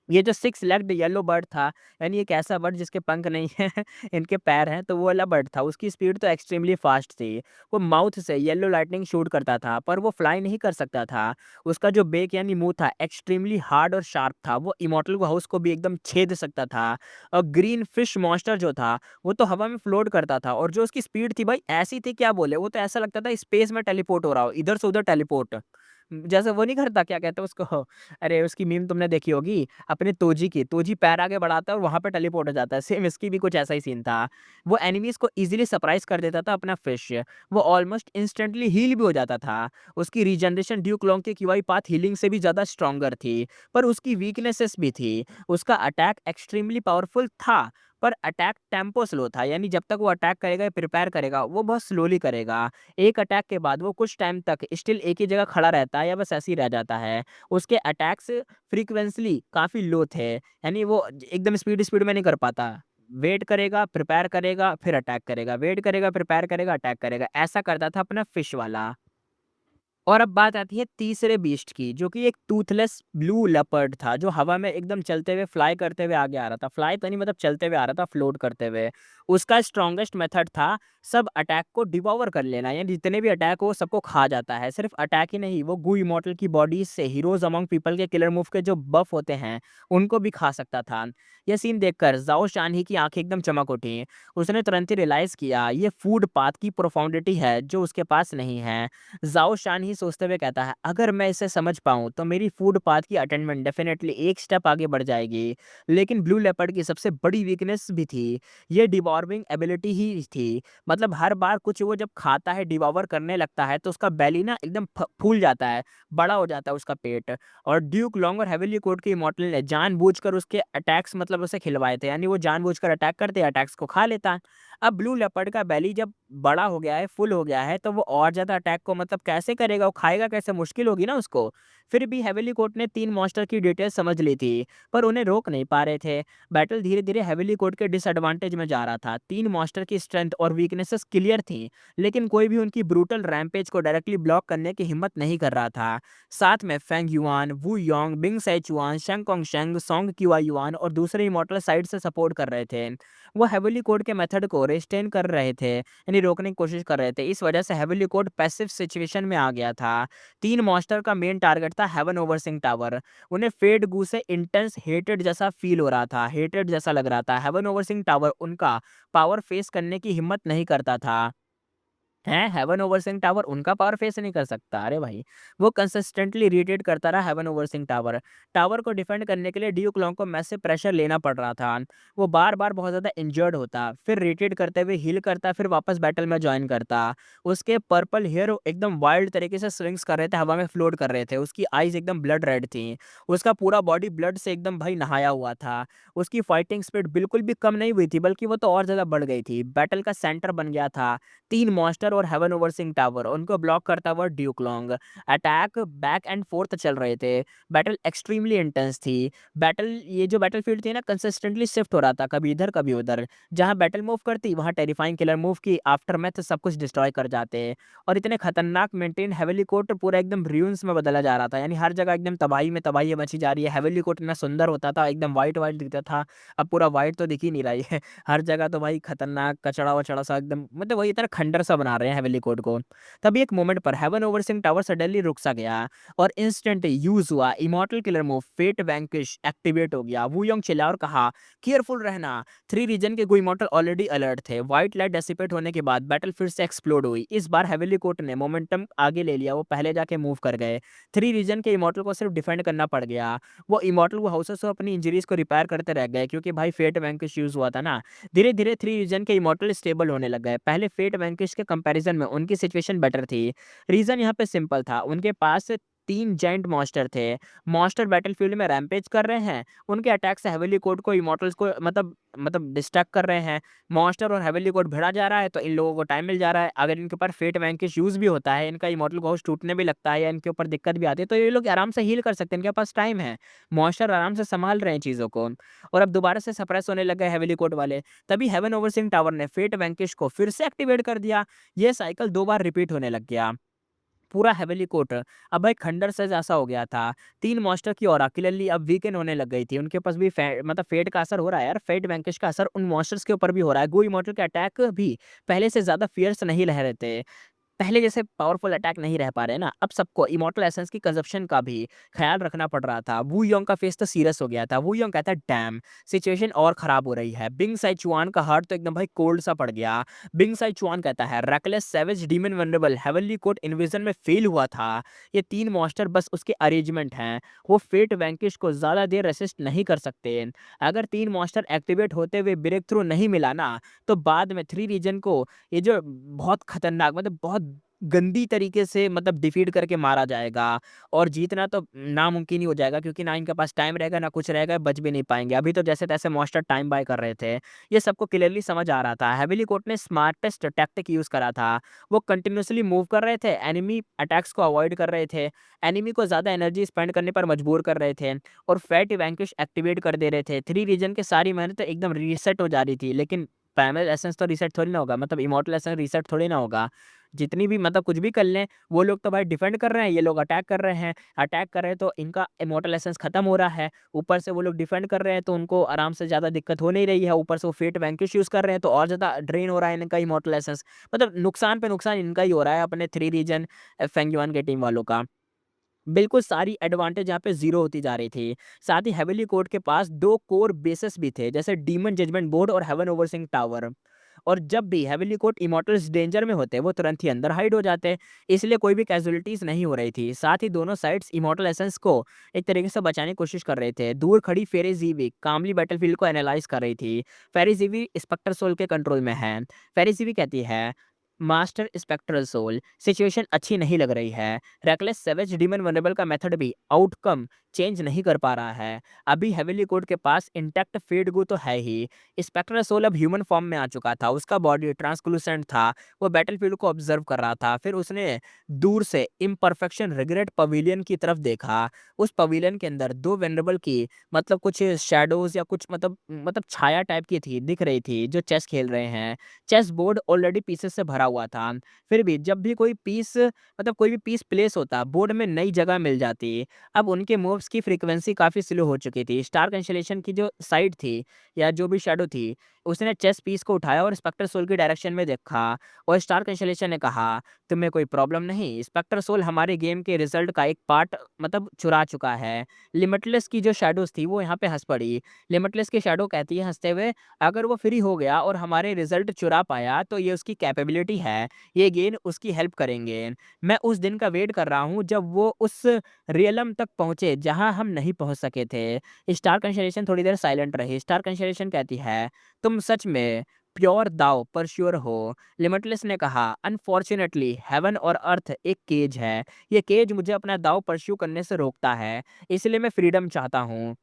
ये जो 6 लेग्ड येलो बर्ड था, यानी एक ऐसा बर्ड जिसके पंख नहीं है, इनके पैर हैं, तो वो वाला बर्ड था। उसकी स्पीड तो एक्सट्रीमली फ़ास्ट थी। वो माउथ से येलो लाइटनिंग शूट करता था, पर वो फ्लाई नहीं कर सकता था। उसका जो बेक यानी मुँह था, एक्सट्रीमली हार्ड और शार्प था। वो इमॉर्टल हाउस को भी एकदम छेद सकता था। और ग्रीन फिश मॉन्स्टर जो था, वो तो हवा में फ्लोट करता था और जो उसकी स्पीड थी भाई ऐसी थी क्या बोले, वो तो ऐसा लगता था स्पेस में टेलीपोर्ट हो रहा हो, इधर से उधर टेलीपोर्ट। जैसे वो नहीं करता, क्या कहते हैं उसको? अरे उसकी मीम तुमने देखी होगी, अपने तोजी की, तोजी पैर आगे बढ़ाता है और वहाँ पे टेलीपोर्ट हो जाता है, सेम इसकी भी कुछ ऐसा ही सीन था। वो एनिमीज़ को ईज़िली सरप्राइज़ कर देता था अपना फिश, वो ऑलमोस्ट इंस्टेंटली हील भी हो जाता था। उसकी रीजनरेशन ड्यूक लॉन्ग के क्यूआई पाथ हीलिंग से भी ज़्यादा स्ट्रॉन्गर थी, पर उसकी वीकनेसेस भी थी। उसका अटैक एक्सट्रीमली पावरफुल था, पर अटैक टेम्पो स्लो था, यानी जब तक वो अटैक करेगा या प्रिपेयर करेगा, वो बहुत स्लोली करेगा। एक अटैक के बाद वो कुछ टाइम तक स्टिल एक ही जगह खड़ा रहता है या बस ऐसे ही रह जाता है। उसके अटैक्स फ्रीक्वेंटली काफ़ी लो थे, यानी वो एकदम स्पीड में नहीं कर पाता। वेट करेगा, प्रिपेयर करेगा, फिर अटैक करेगा, वेट करेगा, प्रिपेयर करेगा, अटैक करेगा, ऐसा करता था अपना फिश वाला। और अब बात आती है तीसरे बीस्ट की, जो कि एक टूथलेस ब्लू लेपर्ड था, जो हवा में एकदम चलते हुए, फ्लाई करते हुए आगे आ रहा था। फ्लाई तो नहीं, मतलब चलते हुए आ रहा था, फ्लोट करते हुए। उसका स्ट्रॉन्गेस्ट मेथड था सब अटैक को डिवॉर कर लेना, यानी जितने भी अटैक हो सबको खा जाता है। सिर्फ अटैक ही नहीं, वो गू इमॉर्टल की बॉडी से हीरोज अमंग पीपल के किलर मूव के जो बफ होते हैं, उनको भी खा सकता था। यह सीन देखकर ज़ाओ शानही की आंखें एकदम चमक उठी। उसने तुरंत ही रियलाइज़ किया, ये फूड पाथ की प्रोफाउंडिटी है जो उसके पास नहीं है। ज़ाओ शान ही सोचते हुए कहता है, अगर मैं इसे समझ पाऊँ तो मेरी फूड पाथ की अटेनमेंट डेफिनेटली एक स्टेप आगे बढ़ जाएगी। लेकिन ब्लू लेपर्ड की सबसे बड़ी वीकनेस भी थी, ये डिवॉर्मिंग एबिलिटी ही थी। मतलब हर बार कुछ वो जब खाता है, डिवॉर करने लगता है, तो उसका बेली ना एकदम फूल जाता है, बड़ा हो जाता है उसका पेट। और ड्यूक लॉन्ग और हेविली कोट के इमॉर्टल ने जानबूझकर उसके अटैक्स मतलब उसे खिलवाए थे, यानी वो जानबूझकर अटैक करते, अटैक्स को खा लेता। अब ब्लू लेपर्ड का बेली जब बड़ा हो गया है, फुल हो गया है, तो वो और ज़्यादा अटैक को मतलब कैसे करेगा? वो खाएगा कैसे? मुश्किल होगी ना उसको। फिर भी हेविली कोर्ट ने 3 मॉन्स्टर की डिटेल समझ ली थी, पर उन्हें रोक नहीं पा रहे थे। बैटल धीरे-धीरे हेविली कोर्ट के डिसएडवांटेज में जा रहा था। 3 मॉन्स्टर की स्ट्रेंथ और वीकनेसेस क्लियर थी, लेकिन कोई भी उनकी ब्रूटल रैम्पेज को डायरेक्टली ब्लॉक करने की हिम्मत नहीं कर रहा था। साथ में फेंग युआन, वू योंग, बिंग सेचुआन, शेंग कोंगशेंग, सोंग क्यूआयुआन और दूसरे इमॉर्टल साइड से सपोर्ट कर रहे थे। वो हेविली कोर्ट के मेथड को रिस्टेन कर रहे थे, यानी रोकने की कोशिश कर रहे थे। इस वजह से हेविली कोड पैसिव सिचुएशन में आ गया था। 3 मॉन्स्टर का मेन टारगेट था हेवन ओवरसिंग टावर। उन्हें फेड गू से इंटेंस हेटेड जैसा फील हो रहा था, हेटेड जैसा लग रहा था। हेवन ओवरसिंग टावर उनका पावर फेस करने की हिम्मत नहीं करता था। हैं हेवन ओवरसिंग टावर उनका पावर फेस नहीं कर सकता। अरे भाई, वो कंसिस्टेंटली इरिटेट करता रहा हेवन ओवरसिंग टावर। टावर को डिफेंड करने के लिए ड्यूक लॉन्ग को मैसिव प्रेशर लेना पड़ रहा था। वो बार-बार बहुत ज़्यादा इंजर्ड होता, फिर रिट्रीट करते हुए हील करता, फिर वापस बैटल में जॉइन करता। उसके पर्पल हेयर एकदम वाइल्ड तरीके से स्विंग्स कर रहे थे, हवा में फ्लोट कर रहे थे। उसकी आईज़ एकदम ब्लड रेड थी। उसका पूरा बॉडी ब्लड से एकदम भाई नहाया हुआ था। उसकी फाइटिंग स्पीड बिल्कुल भी कम नहीं हुई थी, बल्कि वो तो और ज़्यादा बढ़ गई थी। बैटल का सेंटर बन गया था। 3 मॉन्स्टर और हेवन ओवरसिंग टावर, उनको ब्लॉक करता हुआ Duke long. Attack back and fourth चल रहे थे। बैटल एक्सट्रीमली इंटेंस थी। ये जो बैटलफील्ड थी ना, कंसिस्टेंटली शिफ्ट हो रहा था, कभी इधर कभी उधर। जहाँ बैटल मूव करती वहाँ टेरिफाइंग किलर मूव की आफ्टरमैथ सब कुछ डिस्ट्रॉय कर जाते। और इतने खतरनाक मेंटेन हेवेली कोर्ट पूरा एकदम ruins में बदला जा रहा था। यानी हर जगह एकदम तबाही में तबाही मची जा रही है। हेवेली कोर्ट इतना सुंदर होता था, एकदम व्हाइट व्हाइट दिखता था, अब पूरा व्हाइट तो दिख ही नहीं रहा है। हर जगह तो भाई खतरनाक कचड़ा-वचड़ा सा एकदम, मतलब वही तरह खंडर सा बना रहे हैं हेवेली कोड को। तभी एक मोमेंट पर हेवन ओवरसिंग टावर सडनली रुक सा गया और इंस्टेंट यूज़ हुआ immortal killer move fate vanquish activate हो गया। वू योंग चिल्लाया और कहा, केयरफुल रहना। 3 रीजन के गो इमॉर्टल ऑलरेडी अलर्ट थे। व्हाइट लाइट डिसिपेट होने के बाद बैटल फिर से एक्सप्लोड हुई। इस बार हेवेली कोर्ट ने मोमेंटम आगे ले लिया, वो पहले जाके मूव कर गए। 3 रीजन के इमॉर्टल को सिर्फ डिफेंड करना पड़ गया। वो हाउसेस को अपनी इंजरीज को रिपेयर करते रह गए, क्योंकि भाई फेट वैंकिश यूज़ हुआ था ना। धीरे-धीरे 3 रीजन के इमॉर्टल स्टेबल होने लग गए। पहले फेट वैंकिश के कंपैरिजन में उनकी सिचुएशन बेटर थी। रीज़न यहाँ पे सिंपल था, उनके पास 3 जायंट मॉन्स्टर थे। मॉन्स्टर बैटलफील्ड में रैम्पेज कर रहे हैं। उनके अटैक से हेवेली कोर्ट को इमॉर्टल्स को मतलब डिस्ट्रैक्ट कर रहे हैं। मॉन्स्टर और हेवेली कोर्ट भिड़ा जा रहा है, तो इन लोगों को टाइम मिल जा रहा है। अगर इनके ऊपर फेट वैंकिश यूज़ भी होता है, इनका इमॉर्टल घोस्ट टूटने भी लगता है या इनके ऊपर दिक्कत भी आती है, तो ये लोग आराम से हील कर सकते हैं, इनके पास टाइम है। मॉन्स्टर आराम से सँभाल रहे हैं चीज़ों को। और अब दोबारा से सप्रेस होने लग गए हेवेली कोर्ट वाले। तभी हेवन ओवरसिंग टावर ने फेट वैंकिश को फिर से एक्टिवेट कर दिया। ये साइकिल 2 बार रिपीट होने लग गया। पूरा हेवेली कोर्ट अब भाई खंडर से जैसा हो गया था। 3 मॉन्स्टर की ऑरा क्लियरली अब वीकेंड होने लग गई थी। उनके पास भी मतलब फेट का असर हो रहा है यार, फेट वैंकिश का असर उन मॉन्स्टर्स के ऊपर भी हो रहा है। गो इमॉर्टल के अटैक भी पहले से ज़्यादा फियर्स नहीं रह रहे थे। पहले जैसे पावरफुल अटैक नहीं रह पा रहे ना, अब सबको इमॉर्टल एसेंस की कंजप्शन का भी ख़्याल रखना पड़ रहा था। वू योंग का फेस तो सीरियस हो गया था। वू योंग कहता है, डैम! सिचुएशन और ख़राब हो रही है। बिंग साई चुआन का हार्ट तो एकदम भाई कोल्ड सा पड़ गया। बिंग साई चुआन कहता है, reckless, savage, demon, vulnerable, heavenly code invasion में फेल हुआ था। ये 3 मॉन्स्टर बस उसके अरेंजमेंट हैं। वो फेट वैंकिश को ज़्यादा देर रेसिस्ट नहीं कर सकते। अगर 3 मॉन्स्टर एक्टिवेट होते हुए ब्रेक थ्रू नहीं मिला ना, तो बाद में 3 रीजन को ये जो बहुत खतरनाक, मतलब बहुत गंदी तरीके से मतलब डिफीट करके मारा जाएगा और जीतना तो नामुमकिन ही हो जाएगा, क्योंकि ना इनके पास टाइम रहेगा ना कुछ रहेगा, बच भी नहीं पाएँगे। अभी तो जैसे-तैसे मॉन्स्टर टाइम बाय कर रहे थे। ये सबको क्लियरली समझ आ रहा था। हेवेली कोर्ट ने स्मार्टेस्ट टैक्टिक यूज़ करा था। वो कंटिन्यूअसली मूव कर रहे थे, एनिमी अटैक्स को अवॉइड कर रहे थे, एनिमी को ज़्यादा एनर्जी स्पेंड करने पर मजबूर कर रहे थे और फैट वैंकिश एक्टिवेट कर दे रहे थे। 3 रीजन के सारी मेहनत एकदम रीसेट हो जा रही थी, लेकिन प्राइमल एसेंस तो रीसेट थोड़ी ना होगा, मतलब इमॉर्टल एसेंस रीसेट थोड़ी ना होगा। जितनी भी मतलब कुछ भी कर लें, वो लोग तो भाई डिफेंड कर रहे हैं, ये लोग अटैक कर रहे हैं। अटैक कर रहे हैं तो इनका इमॉर्टल एसेंस खत्म हो रहा है। ऊपर से वो लोग डिफेंड कर रहे हैं, तो उनको आराम से ज़्यादा दिक्कत हो नहीं रही है। ऊपर से वो फेट वैंकिश यूज़ कर रहे हैं, तो और ज़्यादा ड्रेन हो रहा है इनका इमॉर्टल एसेंस। मतलब नुकसान पे नुकसान इनका ही हो रहा है, अपने 3 रीजन फेंगयुआन की टीम वालों का। बिल्कुल सारी एडवांटेज यहाँ पे ज़ीरो होती जा रही थी। साथ ही हेवेली कोर्ट के पास 2 कोर बेसेस भी थे, जैसे डीमन जजमेंट बोर्ड और हेवन ओवरसिंग टावर। और जब भी हेवेली कोर्ट इमॉर्टल्स डेंजर में होते, वो तुरंत ही अंदर हाइड हो जाते, इसलिए कोई भी कैज़ुअलिटीज़ नहीं हो रही थी। साथ ही दोनों साइड्स इमॉर्टल एसेंस को एक तरीके से बचाने की कोशिश कर रहे थे। दूर खड़ी फेरी ज़ीवी कामली बैटलफ़ील्ड को एनालाइज़ कर रही थी। फेरी ज़ीवी स्पेक्टर सोल के कंट्रोल में है। फेरी ज़ीवी कहती है, मास्टर स्पेक्ट्रल सोल, सिचुएशन अच्छी नहीं लग रही है। रेकलेस सेवेज डीमन वल्नरेबल का मेथड भी आउटकम चेंज नहीं कर पा रहा है। अभी हेवेली कोड के पास इंटैक्ट फेड गो तो है ही। स्पेक्ट्रल सोल अब ह्यूमन फॉर्म में आ चुका था। उसका बॉडी ट्रांसलूसेंट था। वो बैटलफील्ड को ऑब्जर्व कर रहा था। फिर उसने दूर से इम्परफेक्शन रिग्रेट पवेलियन की तरफ देखा। उस पवेलियन के अंदर 2 वेनरेबल की मतलब कुछ शैडोज़ या कुछ मतलब छाया टाइप की थी, दिख रही थी, जो चेस खेल रहे हैं। चेस बोर्ड ऑलरेडी पीसेस से भरा हुआ था। फिर भी जब भी कोई भी पीस प्लेस होता, बोर्ड में नई जगह मिल जाती। अब उनके मूव्स की फ्रीक्वेंसी काफ़ी स्लो हो चुकी थी। स्टार कंस्टेलेशन की जो साइड थी या जो भी शैडो थी, उसने चेस पीस को उठाया और स्पेक्टर सोल की डायरेक्शन में देखा और स्टार कैंसलेशन ने कहा, तुम्हें कोई प्रॉब्लम नहीं, स्पेक्टर सोल हमारे गेम के रिजल्ट का एक पार्ट मतलब चुरा चुका है। लिमिटलेस की जो शैडोज थी वो यहाँ पे हंस पड़ी। लिमिटलेस की शैडो कहती है हंसते हुए, अगर वो फ्री हो गया और हमारे रिजल्ट चुरा पाया तो ये उसकी कैपेबिलिटी है, ये गेम उसकी हेल्प करेंगे। मैं उस दिन का वेट कर रहा हूँ जब वो उस रियलम तक पहुंचे जहां हम नहीं पहुंच सके थे। स्टार कंसलेशन थोड़ी देर साइलेंट रही। स्टार कंसलेशन कहती है, तुम सच में प्योर दाव परश्योर हो। लिमिटलेस ने कहा, अनफॉर्चुनेटली हेवन और अर्थ एक केज है, ये केज मुझे अपना दाव परस्यू करने से रोकता है, इसलिए मैं फ्रीडम चाहता हूँ।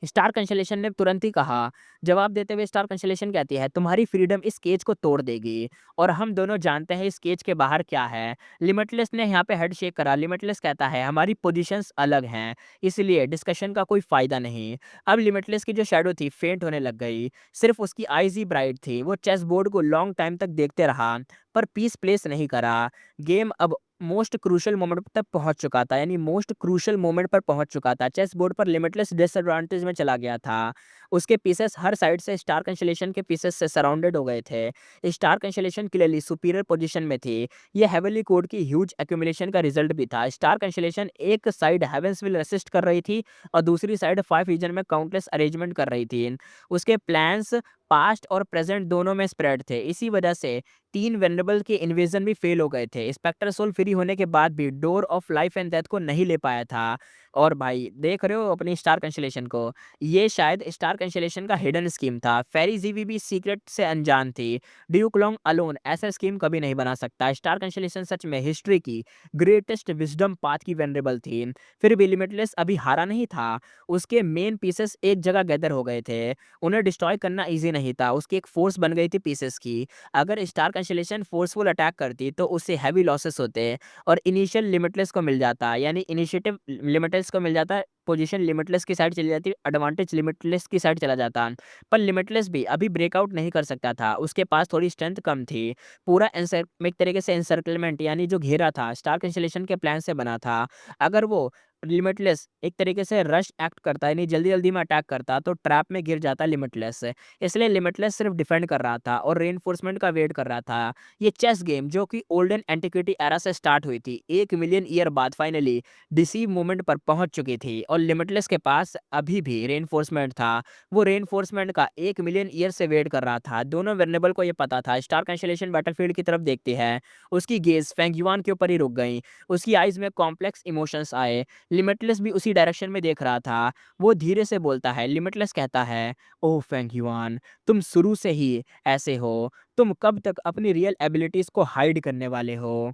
स्टार कंसलेशन ने तुरंत ही कहा, जवाब देते हुए स्टार कंसलेशन कहती है, तुम्हारी फ्रीडम इस केज को तोड़ देगी और हम दोनों जानते हैं इस केज के बाहर क्या है। लिमिटलेस ने यहाँ पे हेड शेक करा। लिमिटलेस कहता है, हमारी पोजीशंस अलग हैं, इसलिए डिस्कशन का कोई फायदा नहीं। अब लिमिटलेस की जो शैडो थी फेंट होने लग गई, सिर्फ उसकी आईज ही ब्राइट थी। वो चेस बोर्ड को लॉन्ग टाइम तक देखते रहा पर पीस प्लेस नहीं करा। गेम अब मोस्ट क्रूशल मोमेंट तक पहुंच चुका था, यानी मोस्ट क्रूशल मोमेंट पर पहुंच चुका था। चेस बोर्ड पर लिमिटलेस डिसएडवांटेज में चला गया था। उसके पीसेस हर साइड से स्टार कंसलेशन के पीसेस से सराउंडेड हो गए थे। Star consolation clearly superior position में थी। यह हेवनली कोड की ह्यूज एक्यूमुलेशन का रिजल्ट भी था। स्टार कंसलेशन एक साइड हेवंस विल असिस्ट कर रही थी और दूसरी साइड 5 रीजन में काउंटलेस अरेंजमेंट कर रही थी। उसके प्लान्स पास्ट और प्रेजेंट दोनों में स्प्रेड थे। इसी वजह से 3 वेनरेबल के इन्वेजन भी फेल हो गए थे। स्पेक्टर सोल फ्री होने के बाद भी door of life and death को नहीं ले पाया था। और भाई देख रहे हो अपनी स्टार कंसलेशन को, ये शायद स्टार कंसलेशन का हिडन स्कीम था। फेरी जीवी भी सीक्रेट से अनजान थी। ड्यूक लॉन्ग अलोन ऐसा स्कीम कभी नहीं बना सकता। स्टार कंसलेशन सच में हिस्ट्री की ग्रेटेस्ट विजडम पाथ की वेनरेबल थी। फिर भी लिमिटलेस अभी हारा नहीं था। उसके मेन पीसेस एक जगह गैदर हो गए थे। उन्हें डिस्ट्रॉय करना ईजी नहीं था। उसकी एक फोर्स बन गई थी पीसेस की। अगर स्टार कंसलेशन फोर्सफुल अटैक करती तो उससे हैवी लॉसेस होते और इनिशियल लिमिटलेस को मिल जाता, यानी इनिशिएटिव लिमिटलेस को मिल जाता, पोजीशन लिमिटलेस की साइड चली जाती, एडवांटेज लिमिटलेस की साइड चला जाता। पर लिमिटलेस भी अभी ब्रेकआउट नहीं कर सकता था, उसके पास थोड़ी स्ट्रेंथ कम थी। पूरा एक तरीके से एनसर्कलमेंट यानी जो घेरा था स्टार कंसलेशन के प्लान से बना था। अगर वो लिमिटलेस एक तरीके से रश एक्ट करता है, यानी जल्दी-जल्दी में अटैक करता तो ट्रैप में गिर जाता लिमिटलेस। इसलिए लिमिटलेस सिर्फ डिफेंड कर रहा था और रेनफोर्समेंट का वेट कर रहा था। ये चेस गेम जो कि ओल्डन एंटिक्विटी एरा से स्टार्ट हुई थी, 1 मिलियन ईयर बाद फाइनली डिसीव मोमेंट पर पहुंच चुकी थी और लिमिटलेस के पास अभी भी रेनफोर्समेंट था। वो रेनफोर्समेंट का 1 मिलियन ईयर से वेट कर रहा था। दोनों वेरिएबल को ये पता था। स्टार कंसलेशन बैटलफील्ड की तरफ देखती है, उसकी गेज फेंग युआन के ऊपर ही रुक गई। उसकी आइज में कॉम्प्लेक्स इमोशंस आए। लिमिटलेस भी उसी डायरेक्शन में देख रहा था। वो धीरे से बोलता है। लिमिटलेस कहता है, ओह फेंग युआन, तुम शुरू से ही ऐसे हो, तुम कब तक अपनी रियल एबिलिटीज को हाइड करने वाले हो।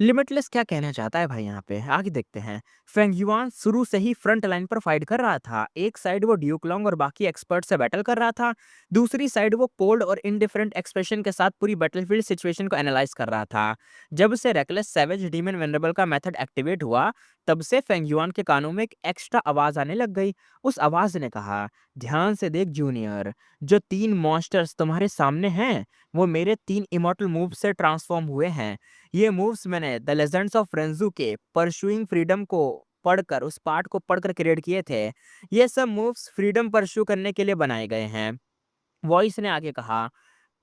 लिमिटलेस क्या कहना चाहता है भाई यहाँ पे आगे देखते हैं। फेंग युआन शुरू से ही फ्रंट लाइन पर फाइट कर रहा था। एक साइड वो ड्यूक लॉन्ग और बाकी एक्सपर्ट से बैटल कर रहा था, दूसरी साइड वो कोल्ड और इनडिफरेंट एक्सप्रेशन के साथ पूरी बैटलफील्ड सिचुएशन को एनालाइज कर रहा था। जब से रेकलेस सैवेज डीमन वेनरेबल का मेथड एक्टिवेट हुआ, तब से फेंग युआन के कानों में एक एक्स्ट्रा आवाज आने लग गई। उस आवाज ने कहा, ध्यान से देख जूनियर, जो 3 मॉन्स्टर्स तुम्हारे सामने हैं वो मेरे 3 इमॉर्टल मूव से ट्रांसफॉर्म हुए हैं। ये मूव्स मैंने द लेजेंड्स ऑफ रेंजू के परस्यूइंग फ्रीडम को पढ़कर, उस पार्ट को पढ़कर क्रिएट किए थे। ये सब मूव्स फ्रीडम परस्यू करने के लिए बनाए गए हैं। वॉइस ने आगे कहा,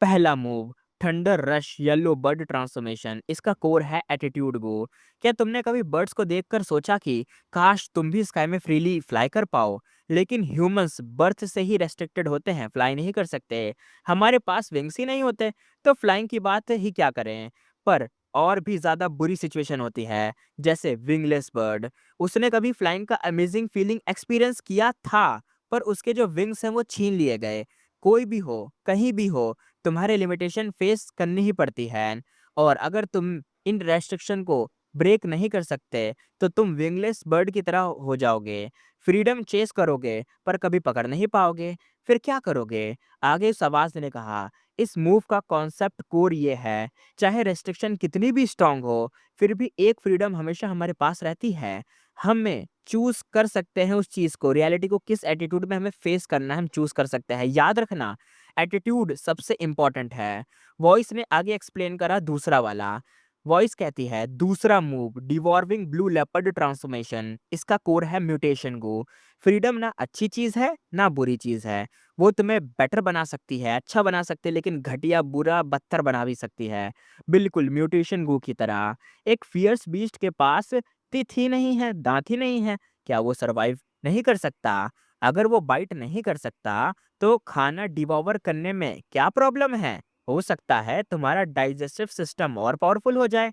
पहला move thunder rush yellow bird transformation, इसका कोर है एटीट्यूड गो। क्या तुमने कभी बर्ड्स को देखकर सोचा कि काश तुम भी स्काई में फ्रीली फ्लाई कर पाओ? लेकिन ह्यूमंस बर्थ से ही रेस्ट्रिक्टेड होते हैं, फ्लाई नहीं कर सकते। हमारे पास विंग्स ही नहीं होते तो फ्लाइंग की बात ही क्या करें। पर और भी ज्यादा बुरी सिचुएशन होती है, जैसे विंगलेस बर्ड। उसने कभी फ्लाइंग का अमेजिंग फीलिंग एक्सपीरियंस किया था, पर उसके जो विंग्स हैं वो छीन लिए गए। कोई भी हो, कहीं भी हो, तुम्हारे लिमिटेशन फेस करनी ही पड़ती है। और अगर तुम इन रेस्ट्रिक्शन को ब्रेक नहीं कर सकते तो तुम विंगलेस बर्ड की तरह हो जाओगे। फ्रीडम चेस करोगे पर कभी पकड़ नहीं पाओगे। फिर क्या करोगे? आगे उस आवाज ने कहा, इस मूव का कॉन्सेप्ट कोर ये है, चाहे रेस्ट्रिक्शन कितनी भी स्ट्रांग हो, फिर भी एक फ्रीडम हमेशा हमारे पास रहती है। हमें चूज कर सकते हैं उस चीज को, रियलिटी को किस एटीट्यूड में हमें फेस करना है, हम चूज कर सकते हैं। याद रखना, एटीट्यूड सबसे इंपॉर्टेंट है। वॉइस ने आगे एक्सप्लेन करा दूसरा वाला, वॉइस कहती है दूसरा मूव डिवॉर्विंग ब्लू लेपर्ड ट्रांसफॉर्मेशन, इसका कोर है म्यूटेशन गो। फ्रीडम ना अच्छी चीज है ना बुरी चीज है, वो तुम्हें बेटर बना सकती है, अच्छा बना सकती है, लेकिन घटिया बुरा बदतर बना भी सकती है। बिल्कुल म्यूटेशन गो की तरह। एक फियर्स बीस्ट के पास teeth ही नहीं है, दांत ही नहीं है, क्या वो सरवाइव नहीं कर सकता? अगर वो बाइट नहीं कर सकता तो खाना डिवॉवर करने में क्या प्रॉब्लम है? हो सकता है तुम्हारा डाइजेस्टिव सिस्टम और पावरफुल हो जाए।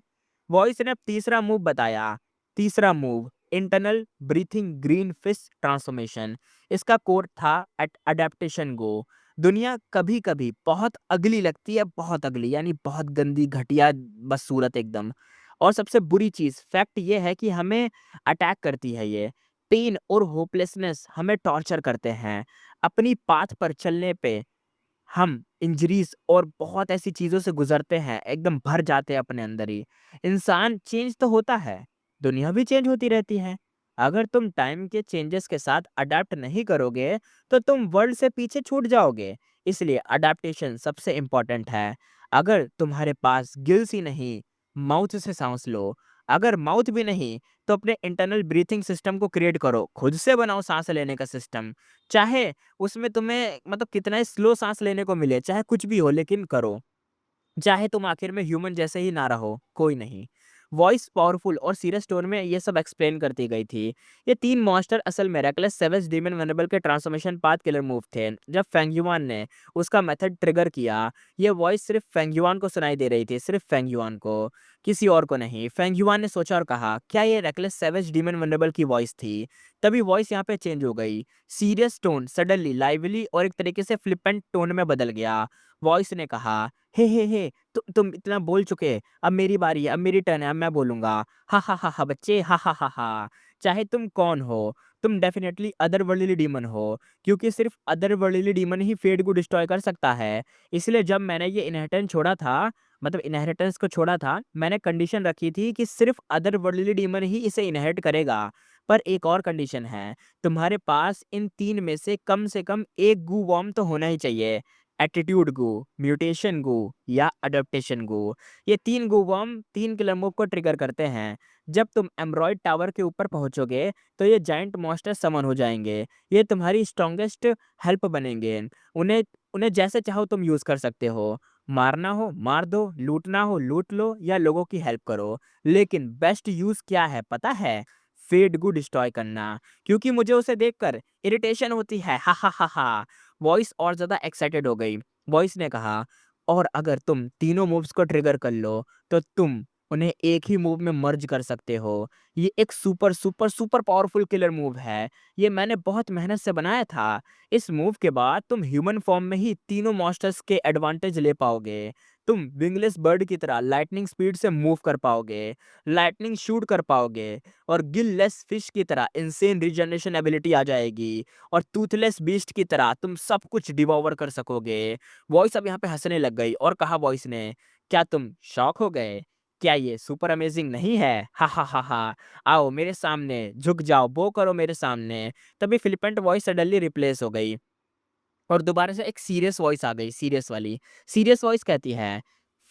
वॉइस ने अब तीसरा मूव बताया। तीसरा move internal breathing green fish transformation, इसका कोर था एट अडेप्टेशन गो। दुनिया कभी कभी बहुत अगली लगती है, बहुत अगली यानी बहुत गंदी घटिया बदसूरत एकदम। और सबसे बुरी चीज फैक्ट ये है कि हमें अटैक करती है ये। पेन और होपलेसनेस हमें टॉर्चर करते हैं। अपनी पाथ पर चलने पे हम इंजरीज और बहुत ऐसी चीज़ों से गुज़रते हैं, एकदम भर जाते हैं अपने अंदर ही। इंसान चेंज तो होता है, दुनिया भी चेंज होती रहती है। अगर तुम टाइम के चेंजेस के साथ अडैप्ट नहीं करोगे, तो तुम वर्ल्ड से पीछे छूट जाओगे। इसलिए अडैप्टेशन सबसे इम्पोर्टेंट है। अगर तुम्हारे पास गिल्स ही नहीं, माउथ से साँस लो। अगर माउथ भी नहीं, तो अपने इंटरनल ब्रीथिंग सिस्टम को क्रिएट करो, खुद से बनाओ साँस लेने का सिस्टम। चाहे उसमें तुम्हें मतलब कितना ही स्लो साँस लेने को मिले, चाहे कुछ भी हो लेकिन करो। चाहे तुम आखिर में ह्यूमन जैसे ही ना रहो, कोई नहीं। वॉइस पावरफुल और सीरियस टोन में ये सब एक्सप्लेन करती गई थी। ये 3 मॉन्स्टर असल में रेकलेस सेवेज डीमन वेनेबल के ट्रांसफॉर्मेशन पाथ किलर मूव थे। जब फेंगयुआन ने उसका मेथड ट्रिगर किया, ये वॉइस सिर्फ फेंगयुआन को सुनाई दे रही थी, सिर्फ फेंगयुआन को, किसी और को नहीं। फेंगयुआन ने सोचा और कहा, क्या ये रेकलेस सेवेज डीमन वेनेबल की वॉइस थी? तभी वॉइस यहाँ पे चेंज हो गई। सीरियस टोन सडनली लाइवली और एक तरीके से फ्लिपेंट टोन में बदल गया। वॉइस ने कहा, हे तुम इतना बोल चुके, अब मेरी बारी है, अब मेरी टर्न है, अब मैं बोलूँगा। हा हा हा हा बच्चे, हा हा हा हा। चाहे तुम कौन हो, तुम डेफिनिटली अदरवर्ल्डली डीमन हो, क्योंकि सिर्फ अदरवर्ल्डली डीमन ही फेट को डिस्ट्रॉय कर सकता है। इसलिए जब मैंने ये इनहेरिटेंस छोड़ा था, मतलब इनहेरिटेंस को छोड़ा था, मैंने कंडीशन रखी थी कि सिर्फ अदरवर्ल्डली डीमन ही इसे इनहेरिट करेगा। पर एक और कंडीशन है, तुम्हारे पास इन 3 में से कम 1 गू वॉर्म तो होना ही चाहिए। एटीट्यूड गो, म्यूटेशन गो या अडॉप्टेशन गो। ये 3 गो वर्म 3 किलर मूव को ट्रिगर करते हैं। जब तुम एम्ब्रॉयड टावर के ऊपर पहुंचोगे, तो ये जायंट मॉन्स्टर समन हो जाएंगे। ये तुम्हारी स्ट्रॉन्गेस्ट हेल्प बनेंगे। उन्हें उन्हें जैसे चाहो तुम यूज कर सकते हो। मारना हो मार दो, लूटना हो लूट लो या लोगों की हेल्प करो। लेकिन बेस्ट यूज क्या है पता है? फेड को डिस्ट्रॉय करना, क्योंकि मुझे उसे देखकर इरिटेशन होती है। हा हा हा हा। वॉइस और ज़्यादा एक्साइटेड हो गई। वॉइस ने कहा, और अगर तुम तीनों मूव्स को ट्रिगर कर लो, तो तुम उन्हें एक ही मूव में मर्ज कर सकते हो। ये एक super super super powerful killer move है। ये मैंने बहुत मेहनत से बनाया था। इस मूव के बाद तुम ह्यूमन फॉर्म में ही तीनों मॉन्स्टर्स के एडवांटेज ले पाओगे। तुम विंगलेस बर्ड की तरह लाइटनिंग स्पीड से मूव कर पाओगे, लाइटनिंग शूट कर पाओगे, और गिल-लेस फिश की तरह इनसेन रीजनरेशन एबिलिटी आ जाएगी। और टूथलेस बीस्ट की तरह तुम सब कुछ डिवॉवर कर सकोगे। वॉइस अब यहाँ पे हंसने लग गई और कहा वॉइस ने, क्या तुम शॉक हो गए? क्या ये सुपर अमेजिंग नहीं है? हा हा हा हा। आओ मेरे सामने झुक जाओ, बो करो मेरे सामने। तभी फ्लिपेंट वॉइस सडनली रिप्लेस हो गई और दोबारा से एक सीरियस वॉइस आ गई, सीरियस वाली। सीरियस वॉइस कहती है,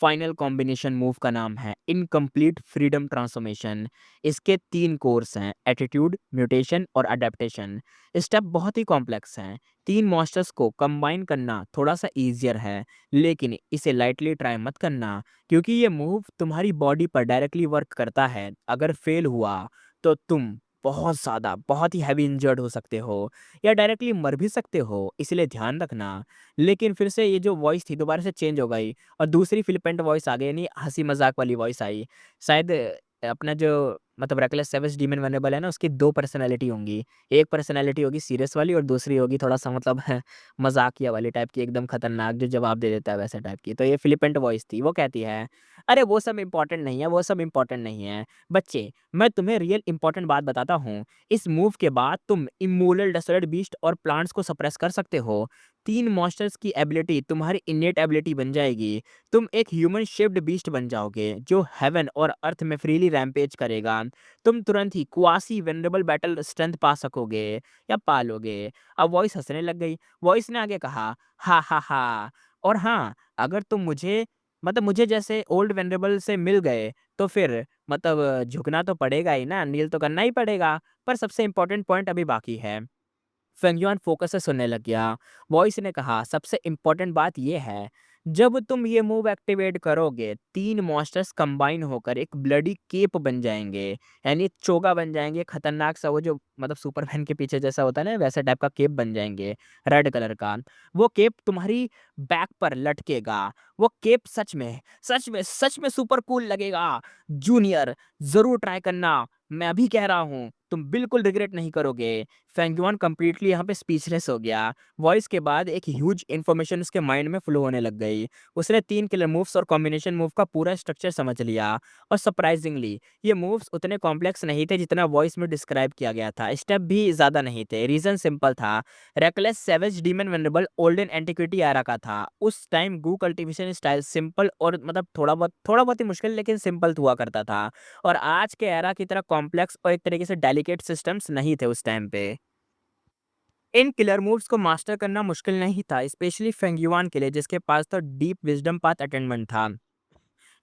फाइनल कॉम्बिनेशन मूव का नाम है इनकम्प्लीट फ्रीडम ट्रांसफॉर्मेशन। इसके 3 कोर्स हैं, एटीट्यूड, म्यूटेशन और अडेप्टेशन। स्टेप बहुत ही कॉम्प्लेक्स हैं। 3 मास्टर्स को कंबाइन करना थोड़ा सा ईजियर है, लेकिन इसे लाइटली ट्राई मत करना, क्योंकि ये मूव तुम्हारी बॉडी पर डायरेक्टली वर्क करता है। अगर फेल हुआ तो तुम बहुत ज़्यादा, बहुत ही हैवी इंजर्ड हो सकते हो या डायरेक्टली मर भी सकते हो, इसलिए ध्यान रखना। लेकिन फिर से ये जो वॉइस थी दोबारा से चेंज हो गई और दूसरी फ्लिपेंट वॉइस आ गई, यानी हँसी मज़ाक वाली वॉइस आई। शायद अपना जो मतलब रेकलेस सेवेज डीमन वेनेबल है ना, उसकी 2 पर्सनैलिटी होंगी। एक पर्सनैलिटी होगी सीरियस वाली और दूसरी होगी थोड़ा-सा मतलब मज़ाकिया वाली टाइप की, एकदम खतरनाक जो जवाब दे देता है वैसे टाइप की। तो ये फ्लिपेंट वॉइस थी, वो कहती है, "अरे वो सब इम्पोर्टेंट नहीं है, वो सब इम्पोर्टेंट नहीं है। बच्चे, मैं तुम्हें रियल इम्पोर्टेंट बात बताता हूँ। इस मूव के बाद तुम इमोरल डेसोलेट बीस्ट और प्लांट्स को सप्रेस कर सकते हो। 3 मॉन्स्टर्स की एबिलिटी तुम्हारी इन्नेट एबिलिटी बन जाएगी। तुम एक ह्यूमन शेप्ड बीस्ट बन जाओगे जो हेवन और अर्थ में फ्रीली रैम्पेज करेगा। तुम तुरंत ही क्वासी वेनरेबल बैटल स्ट्रेंथ पा सकोगे या पा लोगे।" अब वॉइस हंसने लग गई। वॉइस ने आगे कहा, हा हा हा, और हाँ, अगर तुम मुझे मतलब मुझे जैसे ओल्ड वेनरेबल से मिल गए, तो फिर मतलब झुकना तो पड़ेगा ही ना, नील तो करना ही पड़ेगा। पर सबसे इम्पोर्टेंट पॉइंट अभी बाकी है। फेंगयुआन फोकस से सुनने लग गया। वॉइस ने कहा, सबसे इम्पोर्टेंट बात ये है, जब तुम ये मूव एक्टिवेट करोगे, 3 मॉन्स्टर्स कंबाइन होकर एक ब्लडी केप बन जाएँगे। यानी चोगा बन जाएँगे, खतरनाक सा वो जो मतलब सुपरमैन के पीछे जैसा होता है ना, वैसा टाइप का केप बन जाएँगे, रेड कलर का। वो केप तुम्हारी बैक पर लटकेगा। वो केप सच में सुपर कूल लगेगा। जूनियर, ज़रूर ट्राई करना। मैं अभी कह रहा हूँ, तुम बिल्कुल रिग्रेट नहीं करोगे। फेंगयुआन कंप्लीटली यहाँ पे स्पीचलेस हो गया। वॉइस के बाद एक ह्यूज इन्फॉर्मेशन उसके माइंड में फ्लो होने लग गई। उसने 3 किलर मूव्स और कॉम्बिनेशन मूव का पूरा स्ट्रक्चर समझ लिया, और सरप्राइजिंगली ये मूव्स उतने कॉम्प्लेक्स नहीं थे जितना वॉइस में डिस्क्राइब किया गया था। स्टेप भी ज़्यादा नहीं थे। रीज़न सिंपल था। Reckless savage demon venerable olden antiquity era का था। उस टाइम गू कल्टीवेशन स्टाइल सिंपल और मतलब थोड़ा बहुत ही मुश्किल लेकिन सिंपल हुआ करता था। और आज के एरा की तरह कॉम्प्लेक्स और एक तरीके से डेलिकेट सिस्टम्स नहीं थे उस टाइम पे। इन किलर मूव्स को मास्टर करना मुश्किल नहीं था, स्पेशली फेंगयुआन के लिए जिसके पास तो डीप विजडम पाथ अटेनमेंट था।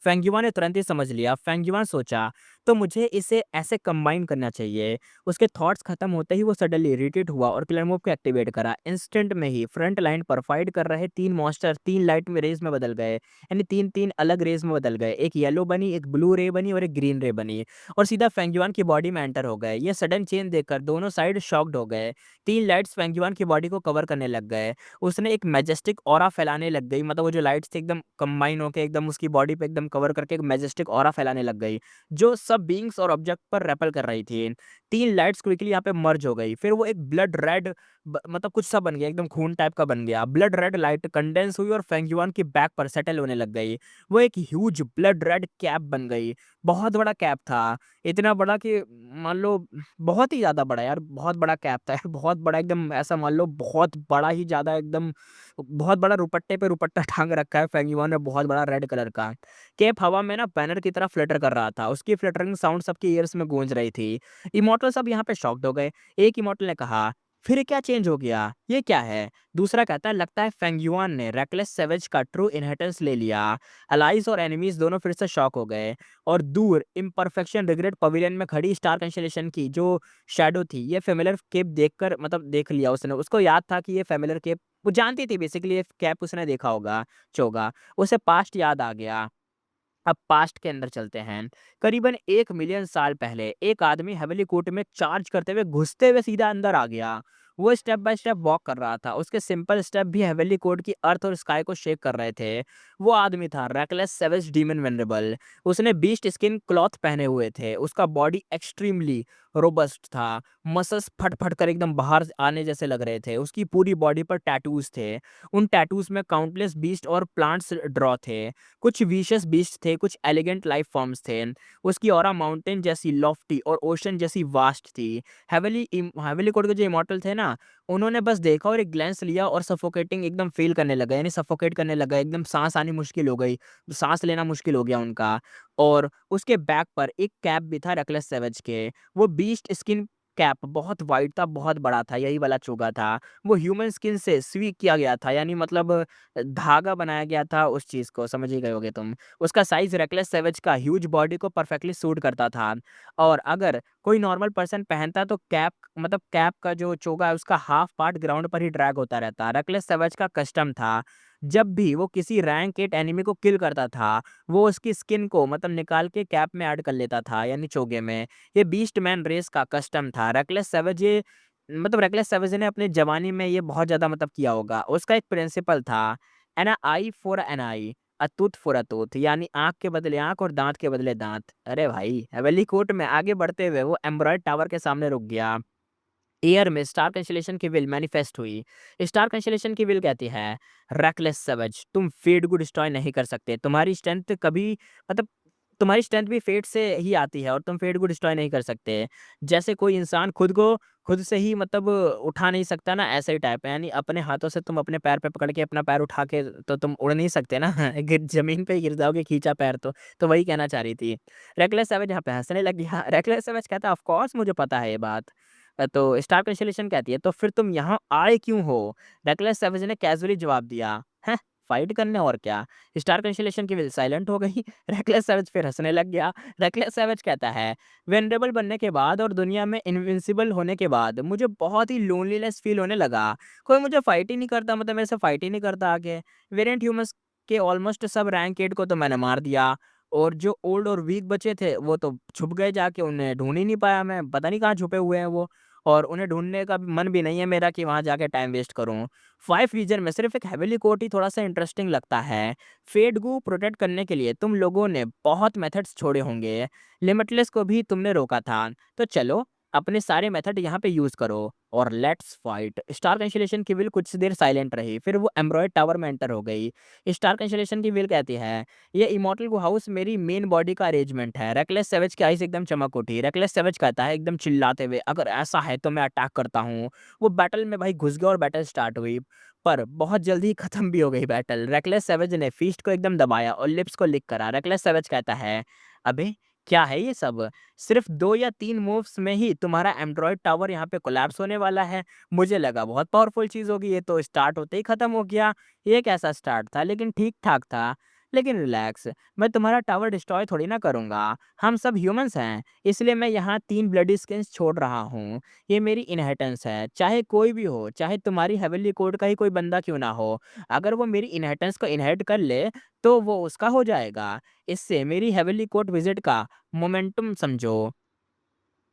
फेंगयुआन ने तुरंत ही समझ लिया। फेंगयुआन सोचा, तो मुझे इसे ऐसे कंबाइन करना चाहिए। उसके थॉट्स खत्म होते ही वो सडनली रिट्रीट हुआ और किलर मूव को एक्टिवेट करा। इंस्टेंट में ही फ्रंट लाइन पर फाइट कर रहे 3 मॉन्स्टर 3 लाइट में रेज में बदल गए। यानी 3-3 अलग रेज में बदल गए। एक येलो बनी, एक ब्लू रे बनी और एक ग्रीन रे बनी, और सीधा फेंगयुआन की बॉडी में एंटर हो गए। ये सडन चेंज देखकर दोनों साइड शॉक्ड हो गए। 3 लाइट्स फेंगयुआन की बॉडी को कवर करने लग गए। उसने एक मैजेस्टिक ऑरा फैलाने लग गई, मतलब वो जो लाइट्स थी एकदम कंबाइन होके एकदम उसकी बॉडी पे एकदम कवर करके एक मैजेस्टिक ऑरा फैलाने लग गई, जो सब बीइंग्स और ऑब्जेक्ट पर रेपल कर रही थी। 3 लाइट्स क्विकली यहाँ पे मर्ज हो गई। फिर वो एक ब्लड रेड मतलब कुछ सा बन गया, एकदम खून टाइप का बन गया। ब्लड रेड लाइट कंडेंस हुई और फेंगयुआन की बैक पर सेटल होने लग गई। वो एक ह्यूज ब्लड रेड कैप बन गई। बहुत बड़ा कैप था। इतना बड़ा कि मान लो बहुत ही ज़्यादा बड़ा यार, बहुत बड़ा कैप था यार, बहुत बड़ा एकदम ऐसा मान लो बहुत बड़ा ही ज़्यादा एकदम बहुत बड़ा रुपट्टे पे रुपट्टा टाँग रखा है फेंगयुआन ने बहुत बड़ा रेड कलर का। केप हवा में ना बैनर की तरह फ्लटर कर रहा था। उसकी फ्लटरिंग साउंड सबके ईयर्स में गूंज रही थी। इमॉर्टल सब यहाँ पे शॉक्ड हो गए। एक इमॉर्टल ने कहा, फिर क्या चेंज हो गया? ये क्या है? दूसरा कहता है, लगता है फेंगयुआन ने रेकलेस सैवेज का ट्रू इनहेरिटेंस ले लिया। अलाइज और एनिमीज दोनों फिर से शॉक हो गए। और दूर इम्परफेक्शन रिग्रेट पवेलियन में खड़ी स्टार कंस्टेलेशन की जो शैडो थी, ये फेमिलियर केप देखकर मतलब देख लिया उसने। उसको याद था कि ये फेमिलियर केप वो जानती थी बेसिकली, ये कैप उसने देखा होगा, चोगा। उसे पास्ट याद आ गया। अब पास्ट के अंदर चलते हैं। करीबन 1 मिलियन साल पहले एक आदमी हेवेली कोर्ट में चार्ज करते हुए घुसते हुए सीधा अंदर आ गया। वो स्टेप बाय स्टेप वॉक कर रहा था। उसके सिंपल स्टेप भी हेवेली कोर्ट की अर्थ और स्काई को शेक कर रहे थे। वो आदमी था रेकलेस सेवेज डीमन वेनरेबल। उसने बीस्ट स्किन क्लॉथ पहने हुए थे। उसका बॉडी एक्सट्रीमली रोबस्ट था। मसल्स फट फट कर एकदम बाहर आने जैसे लग रहे थे। उसकी पूरी बॉडी पर टैटूज थे। उन टैटूज में काउंटलेस बीस्ट और प्लांट्स ड्रॉ थे। कुछ विशियस बीस्ट थे, कुछ एलिगेंट लाइफ फॉर्म्स थे। उसकी ऑरा माउंटेन जैसी लॉफ्टी और ओशन जैसी वास्ट थी। हेवेली कोड के जो इमॉर्टल थे ना, उन्होंने बस देखा और एक ग्लैंस लिया और सफोकेटिंग एकदम फील करने लगा, यानी सफोकेट करने लगा, एकदम सांस आनी मुश्किल हो गई, सांस लेना मुश्किल हो गया उनका। और उसके बैक पर एक कैप भी था रेकलेस सेवेज के। वो बीस्ट स्किन कैप बहुत वाइड था, बहुत बड़ा था, यही वाला चोगा था। वो ह्यूमन स्किन से स्वीक किया गया था, यानी मतलब धागा बनाया गया था उस चीज़ को, समझ ही गए होगे तुम। उसका साइज़ रेकलेस सैवेज का ह्यूज बॉडी को परफेक्टली सूट करता था। और अगर कोई नॉर्मल पर्सन पहनता तो कैप मतलब कैप का जो चोगा है उसका हाफ पार्ट ग्राउंड पर ही ड्रैग होता रहता। रेकलेस सैवेज का कस्टम था, जब भी वो किसी रैंक 8 एनिमी को किल करता था, वो उसकी स्किन को मतलब निकाल के कैप में ऐड कर लेता था, यानी चोगे में। ये बीस्ट मैन रेस का कस्टम था। रेकलेस सैवेज ये मतलब रेकलेस सैवेज ने अपनी जवानी में ये बहुत ज़्यादा मतलब किया होगा। उसका एक प्रिंसिपल था, an eye for an eye, a tooth for a tooth, यानी आँख के बदले आँख और दाँत के बदले दाँत। अरे भाई! हवेली कोर्ट में आगे बढ़ते हुए वो एम्बरॉयड टावर के सामने रुक गया। एयर में स्टार कंस्टेलेशन की विल मैनिफेस्ट हुई। स्टार कंस्टेलेशन की विल कहती है, रेकलेस सैवेज, तुम फेट को डिस्ट्रॉय नहीं कर सकते। तुम्हारी स्ट्रेंथ कभी मतलब तुम्हारी स्ट्रेंथ भी फेट से ही आती है और तुम फेट को डिस्ट्रॉय नहीं कर सकते। जैसे कोई इंसान खुद को खुद से ही मतलब उठा नहीं सकता ना, ऐसा ही टाइप है। यानी अपने हाथों से तुम अपने पैर पे पकड़ के अपना पैर उठा के तो तुम उड़ नहीं सकते ना गिर ज़मीन पे ही गिर जाओगे खींचा पैर तो वही कहना चाह रही थी। रेकलेस सैवेज यहाँ पे हँसने लग गया। रेकलेस सैवेज कहता है, ऑफ कोर्स मुझे पता है ये बात। तो स्टार कंस्टेलेशन कहती है, तो फिर तुम यहाँ आए क्यों हो? रेकलेस सैवेज ने कैज़ुअली जवाब दिया, हैं? फाइट करने और क्या। स्टार कैंसिलेशन की विल साइलेंट हो गई। रेकलेस सैवेज फिर हँसने लग गया। रेकलेस सैवेज कहता है, वेनरेबल बनने के बाद और दुनिया में इनविंसिबल होने के बाद मुझे बहुत ही लोनलीनेस फ़ील होने लगा। कोई मुझे फाइट ही नहीं करता, मतलब मेरे से फाइट ही नहीं करता आके। वेरिएंट ह्यूमन्स के ऑलमोस्ट सब रैंक 8 को तो मैंने मार दिया, और जो ओल्ड और वीक बचे थे वो तो छुप गए जाके, उन्हें ढूँढ ही नहीं पाया मैं, पता नहीं कहाँ छुपे हुए हैं वो। और उन्हें ढूँढने का भी मन भी नहीं है मेरा कि वहाँ जाके टाइम वेस्ट करूँ। 5 रीजन में सिर्फ़ एक हेवेली कोर्ट ही थोड़ा-सा इंटरेस्टिंग लगता है। फेट को प्रोटेक्ट करने के लिए तुम लोगों ने बहुत मेथड्स छोड़े होंगे। लिमिटलेस को भी तुमने रोका था। तो चलो अपने सारे मेथड यहाँ पे यूज़ करो और लेट्स फाइट। स्टार कैंसिलेशन की व्हील कुछ देर साइलेंट रही, फिर वो एम्ब्रॉयड टावर में एंटर हो गई। स्टार कैंसिलेशन की व्हील कहती है, ये इमॉर्टल गुहा हाउस मेरी मेन बॉडी का अरेंजमेंट है। रेकलेस सैवेज की आईज़ एकदम चमक उठी। रेकलेस सैवेज कहता है एकदम चिल्लाते हुए, अगर ऐसा है तो मैं अटैक करता हूँ। वो बैटल में भाई घुस गया और बैटल स्टार्ट हुई। पर बहुत जल्दी खत्म भी हो गई बैटल। रेकलेस सैवेज ने फीस्ट को एकदम दबाया और लिप्स को लिक करा। रेकलेस सैवेज कहता है, अबे क्या है ये सब? सिर्फ़ 2 या 3 मूव्स में ही तुम्हारा एंड्रॉयड टावर यहाँ पे कोलैप्स होने वाला है। मुझे लगा बहुत पावरफुल चीज़ होगी, ये तो स्टार्ट होते ही खत्म हो गया। ये कैसा स्टार्ट था, लेकिन ठीक-ठाक था। लेकिन रिलैक्स, मैं तुम्हारा टावर डिस्ट्रॉय थोड़ी ना करूँगा। हम सब ह्यूमन्स हैं, इसलिए मैं यहाँ 3 ब्लडी स्किन्स छोड़ रहा हूँ। ये मेरी इनहेरिटेंस है, चाहे कोई भी हो, चाहे तुम्हारी हेवनली कोड का ही कोई बंदा क्यों ना हो। अगर वो मेरी इनहेरिटेंस को इनहेरिट कर ले, तो वो उसका हो जाएगा। इससे मेरी हेवनली कोर्ट विज़िट का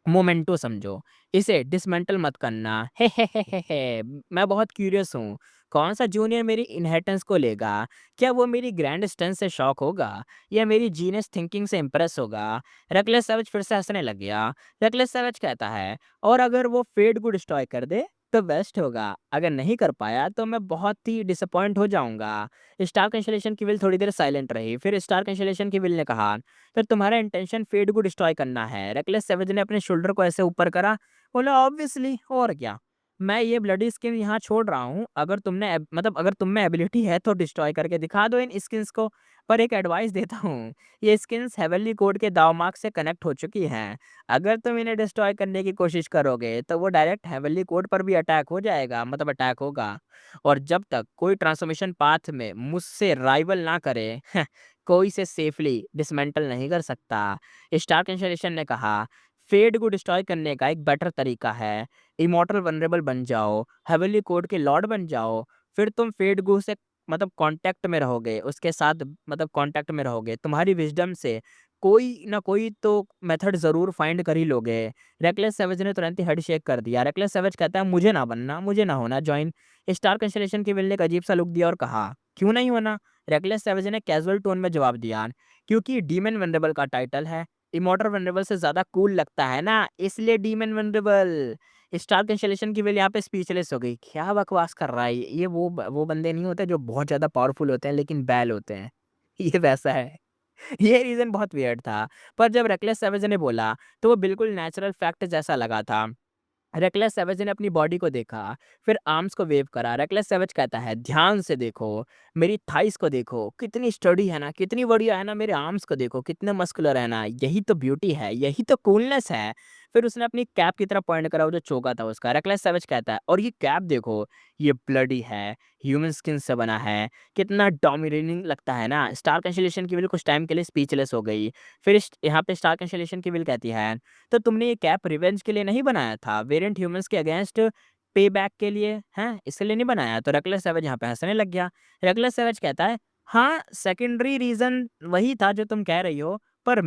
मोमेंटो समझो, इसे डिसमेंटल मत करना। हे। मैं बहुत क्यूरियस हूँ, कौन-सा जूनियर मेरी इनहेरिटेंस को लेगा? क्या वो मेरी ग्रैंड स्ट्रेंथ से शॉक होगा या मेरी जीनियस थिंकिंग से इम्प्रेस होगा? रेकलेस सैवेज फिर से हँसने लग गया। रेकलेस सैवेज कहता है, और अगर वो फेट को डिस्ट्रॉय कर दे, तो बेस्ट होगा। अगर नहीं कर पाया, तो मैं बहुत ही डिसअपॉइंट हो जाऊँगा। स्टार कैंसिलेशन की विल थोड़ी देर साइलेंट रही, फिर स्टार कैंसिलेशन की विल ने कहा, तो तुम्हारा इंटेंशन फेट को डिस्ट्रॉय करना है। रेकलेस सैवेज ने अपने शोल्डर को ऐसे ऊपर करा, बोला ऑब्वियसली, और क्या। मैं ये ब्लडी स्किन यहाँ छोड़ रहा हूँ, अगर तुमने मतलब अगर तुम में एबिलिटी है तो डिस्ट्रॉय करके दिखा दो इन स्किन्स को। पर एक एडवाइस देता हूँ, ये स्किन्स हेवनली कोड के दावमार्ग से कनेक्ट हो चुकी हैं। अगर तुम इन्हें डिस्ट्रॉय करने की कोशिश करोगे तो वो डायरेक्ट हेवनली कोड पर भी अटैक हो जाएगा, मतलब अटैक होगा। और जब तक कोई ट्रांसफॉर्मेशन पाथ में मुझसे राइवल ना करे, कोई इसे सेफली डिसमेंटल नहीं कर सकता। स्टार कैंसिलेशन ने कहा, फेड को डिस्ट्रॉय करने का एक बेटर तरीका है। इमॉर्टल वनरेबल बन जाओ, हेवनली कोड के लॉर्ड बन जाओ, फिर तुम फेड गो से मतलब कांटेक्ट में रहोगे, उसके साथ मतलब कांटेक्ट में रहोगे। तुम्हारी विज़डम से कोई ना कोई तो मेथड ज़रूर फाइंड कर ही लोगे। रेकलेस सैवेज ने तुरंत ही हेड शेक कर दिया। रेकलेस सैवेज कहता है, मुझे ना बनना, मुझे ना होना जॉइन। स्टार कैंसिलेशन की विल ने एक अजीब-सा लुक दिया और कहा, क्यों नहीं होना? रेकलेस सैवेज ने कैजुअल टोन में जवाब दिया, क्योंकि डीमन वनरेबल का टाइटल है। इमॉर्टल वनरेबल से ज़्यादा कूल लगता है ना, इसलिए डीमन वनरेबल। स्टार कैंसिलेशन की व्हील यहाँ पे स्पीचलेस हो गई। क्या बकवास कर रहा है ये? ये वो बंदे नहीं होते जो बहुत ज़्यादा पावरफुल होते हैं लेकिन बैल होते हैं। ये वैसा है। ये रीज़न बहुत वियर्ड था। पर जब रेकलेस सैवेज ने बोला, तो वो बिल्कुल नेचुरल फैक्ट जैसा लगा था। रेकलेस सैवेज ने अपनी बॉडी को देखा, फिर आर्म्स को वेव करा। रेकलेस सैवेज कहता है, ध्यान से देखो, मेरी थाइस को देखो, कितनी स्टडी है ना, कितनी बढ़िया है ना, मेरे आर्म्स को देखो, कितने मस्कुलर है ना, यही तो ब्यूटी है, यही तो कूलनेस है। फिर उसने अपनी कैप की तरफ पॉइंट करा, वो जो चोगा था उसका। रेकलेस सैवेज कहता है, और ये कैप देखो, ये ब्लडी है, ह्यूमन स्किन से बना है, कितना डोमिनेटिंग लगता है ना। स्टार कैंसिलेशन की विल कुछ टाइम के लिए स्पीचलेस हो गई। फिर यहाँ पे स्टार कैंसिलेशन की विल कहती है, तो तुमने ये कैप रिवेंज के लिए नहीं बनाया था, वेरिएंट ह्यूमन्स के अगेंस्ट पे बैक के लिए, हैं? इसलिए नहीं बनाया। तो रेकलेस सैवेज यहाँ पे हँसने लग गया। रेकलेस सैवेज कहता है, हाँ, सेकेंडरी रीज़न वही था जो तुम कह रही हो, पर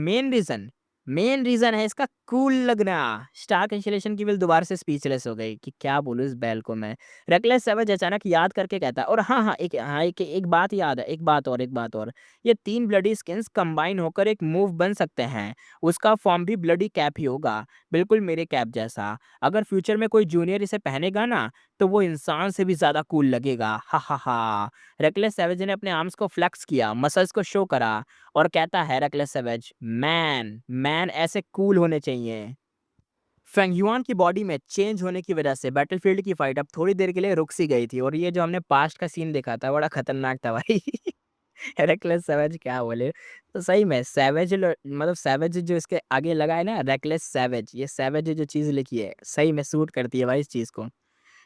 मेन रीज़न है इसका कूल लगना। स्टार कैंसिलेशन की विल दोबारा से स्पीचलेस हो गई कि क्या बोलूँ इस बैल को मैं। रेकलेस सैवेज अचानक याद करके कहता है, और एक बात याद है, एक बात और। ये 3 ब्लडी स्किन्स कंबाइन होकर एक मूव बन सकते हैं। उसका फॉर्म भी ब्लडी कैप ही होगा, बिल्कुल मेरे कैप जैसा। अगर फ्यूचर में कोई जूनियर इसे पहनेगा ना, तो वो इंसान से भी ज़्यादा कूल लगेगा। हा हा हा। रेकलेस सैवेज ने अपने आर्म्स को फ्लेक्स किया, मसल्स को शो करा और कहता है रेकलेस सैवेज, मैन मैन ऐसे कूल होने चाहिए। फेंग युआन की बॉडी में चेंज होने की वजह से बैटलफील्ड की फाइट अब थोड़ी देर के लिए रुक सी गई थी, और ये जो हमने पास्ट का सीन देखा था बड़ा खतरनाक था भाई। रेकलेस सैवेज क्या बोले। तो सही में सैवेज मतलब सैवेज जो इसके आगे लगा है ना, रेकलेस सैवेज, ये सैवेज जो चीज़ लिखी है सही में सूट करती है भाई इस चीज़ को।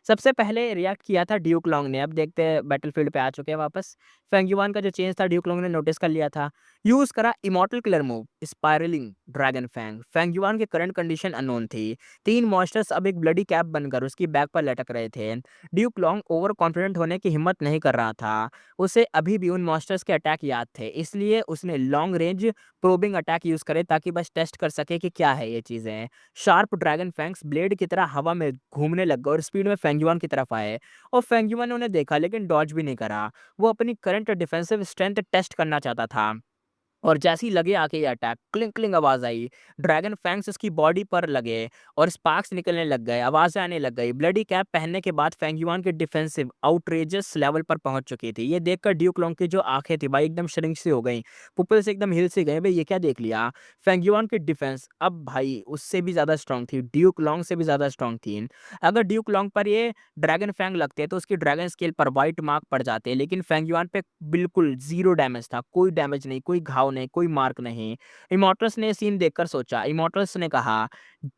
सबसे पहले रिएक्ट किया था ड्यूक लॉन्ग ने, अब देखते हैं बैटलफील्ड पे आ चुके हैं वापस। फेंग युआन का जो चेंज था ड्यूक लॉन्ग ने नोटिस कर लिया था। यूज़ करा immortal killer move spiralling dragon fang. Feng Yuan की करंट कंडीशन अननोन थी। 3 मॉन्स्टर्स अब एक ब्लडी कैप बनकर उसकी बैक पर लटक रहे थे। ड्यूक लॉन्ग ओवर कॉन्फिडेंट होने की हिम्मत नहीं कर रहा था। उसे अभी भी उन मॉन्स्टर्स के अटैक याद थे, इसलिए उसने long range probing attack use करे ताकि बस टेस्ट कर सके कि क्या है ये चीज़ें। शार्प ड्रैगन फैंग्स ब्लेड की तरह हवा में घूमने लग गए और स्पीड में फेंग युआन की तरफ आए और फेंग युआन ने उन्हें देखा लेकिन डॉज भी नहीं करा। वो अपनी करंट डिफेंसिव स्ट्रेंथ टेस्ट करना चाहता था और जैसे ही लगे आके ये अटैक क्लिंग क्लिंग आवाज आई। ड्रैगन फैंग्स उसकी बॉडी पर लगे और स्पार्क्स निकलने लग गए, आवाजें आने लग गई। ब्लडी कैप पहनने के बाद फेंग युआन की डिफेंसिव आउटरेजस लेवल पर पहुंच चुकी थी। ये देखकर ड्यूक लॉन्ग की जो आंखें थी भाई एकदम श्रिंक सी हो गई, पुपिल से एकदम हिल से गए, भाई ये क्या देख लिया। फेंग युआन की डिफेंस अब भाई उससे भी ज्यादा स्ट्रांग थी, ड्यूक लॉन्ग से भी ज्यादा स्ट्रांग थी। अगर ड्यूक लॉन्ग पर ये ड्रैगन फैंग लगते तो उसकी ड्रैगन स्केल पर व्हाइट मार्क पड़ जाते, लेकिन फेंग युआन पे बिल्कुल जीरो डैमेज था, कोई डैमेज नहीं, कोई घाव नहीं, कोई मार्क नहीं। इमॉर्टल्स ने सीन देखकर सोचा, इमॉर्टल्स ने कहा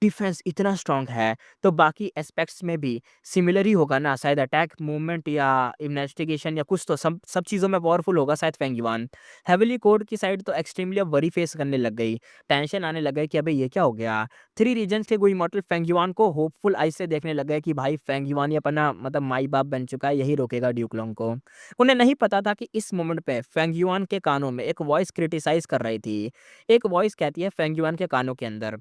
डिफेंस इतना स्ट्रांग है तो बाकी एस्पेक्ट्स में भी सिमिलर ही होगा ना, शायद अटैक मूवमेंट या इन्वेस्टिगेशन या कुछ तो सब सब चीज़ों में पावरफुल होगा शायद फेंग युआन। हेविली कोड की साइड तो एक्सट्रीमली अब वरी फेस करने लग गई, टेंशन आने लग गई कि अबे ये क्या हो गया। 3 रीजन्स के वो इमॉर्टल फेंग युआन को होपफुल आई से देखने लग गए कि भाई फेंग युआन ही अपना मतलब माई बाप बन चुका है, यही रोकेगा ड्यूक लॉन्ग को। उन्हें नहीं पता था कि इस मोमेंट पे फेंग युआन के कानों में एक वॉइस क्रिटिसाइज कर रही थी। एक वॉइस कहती है फेंग युआन के कानों के अंदर,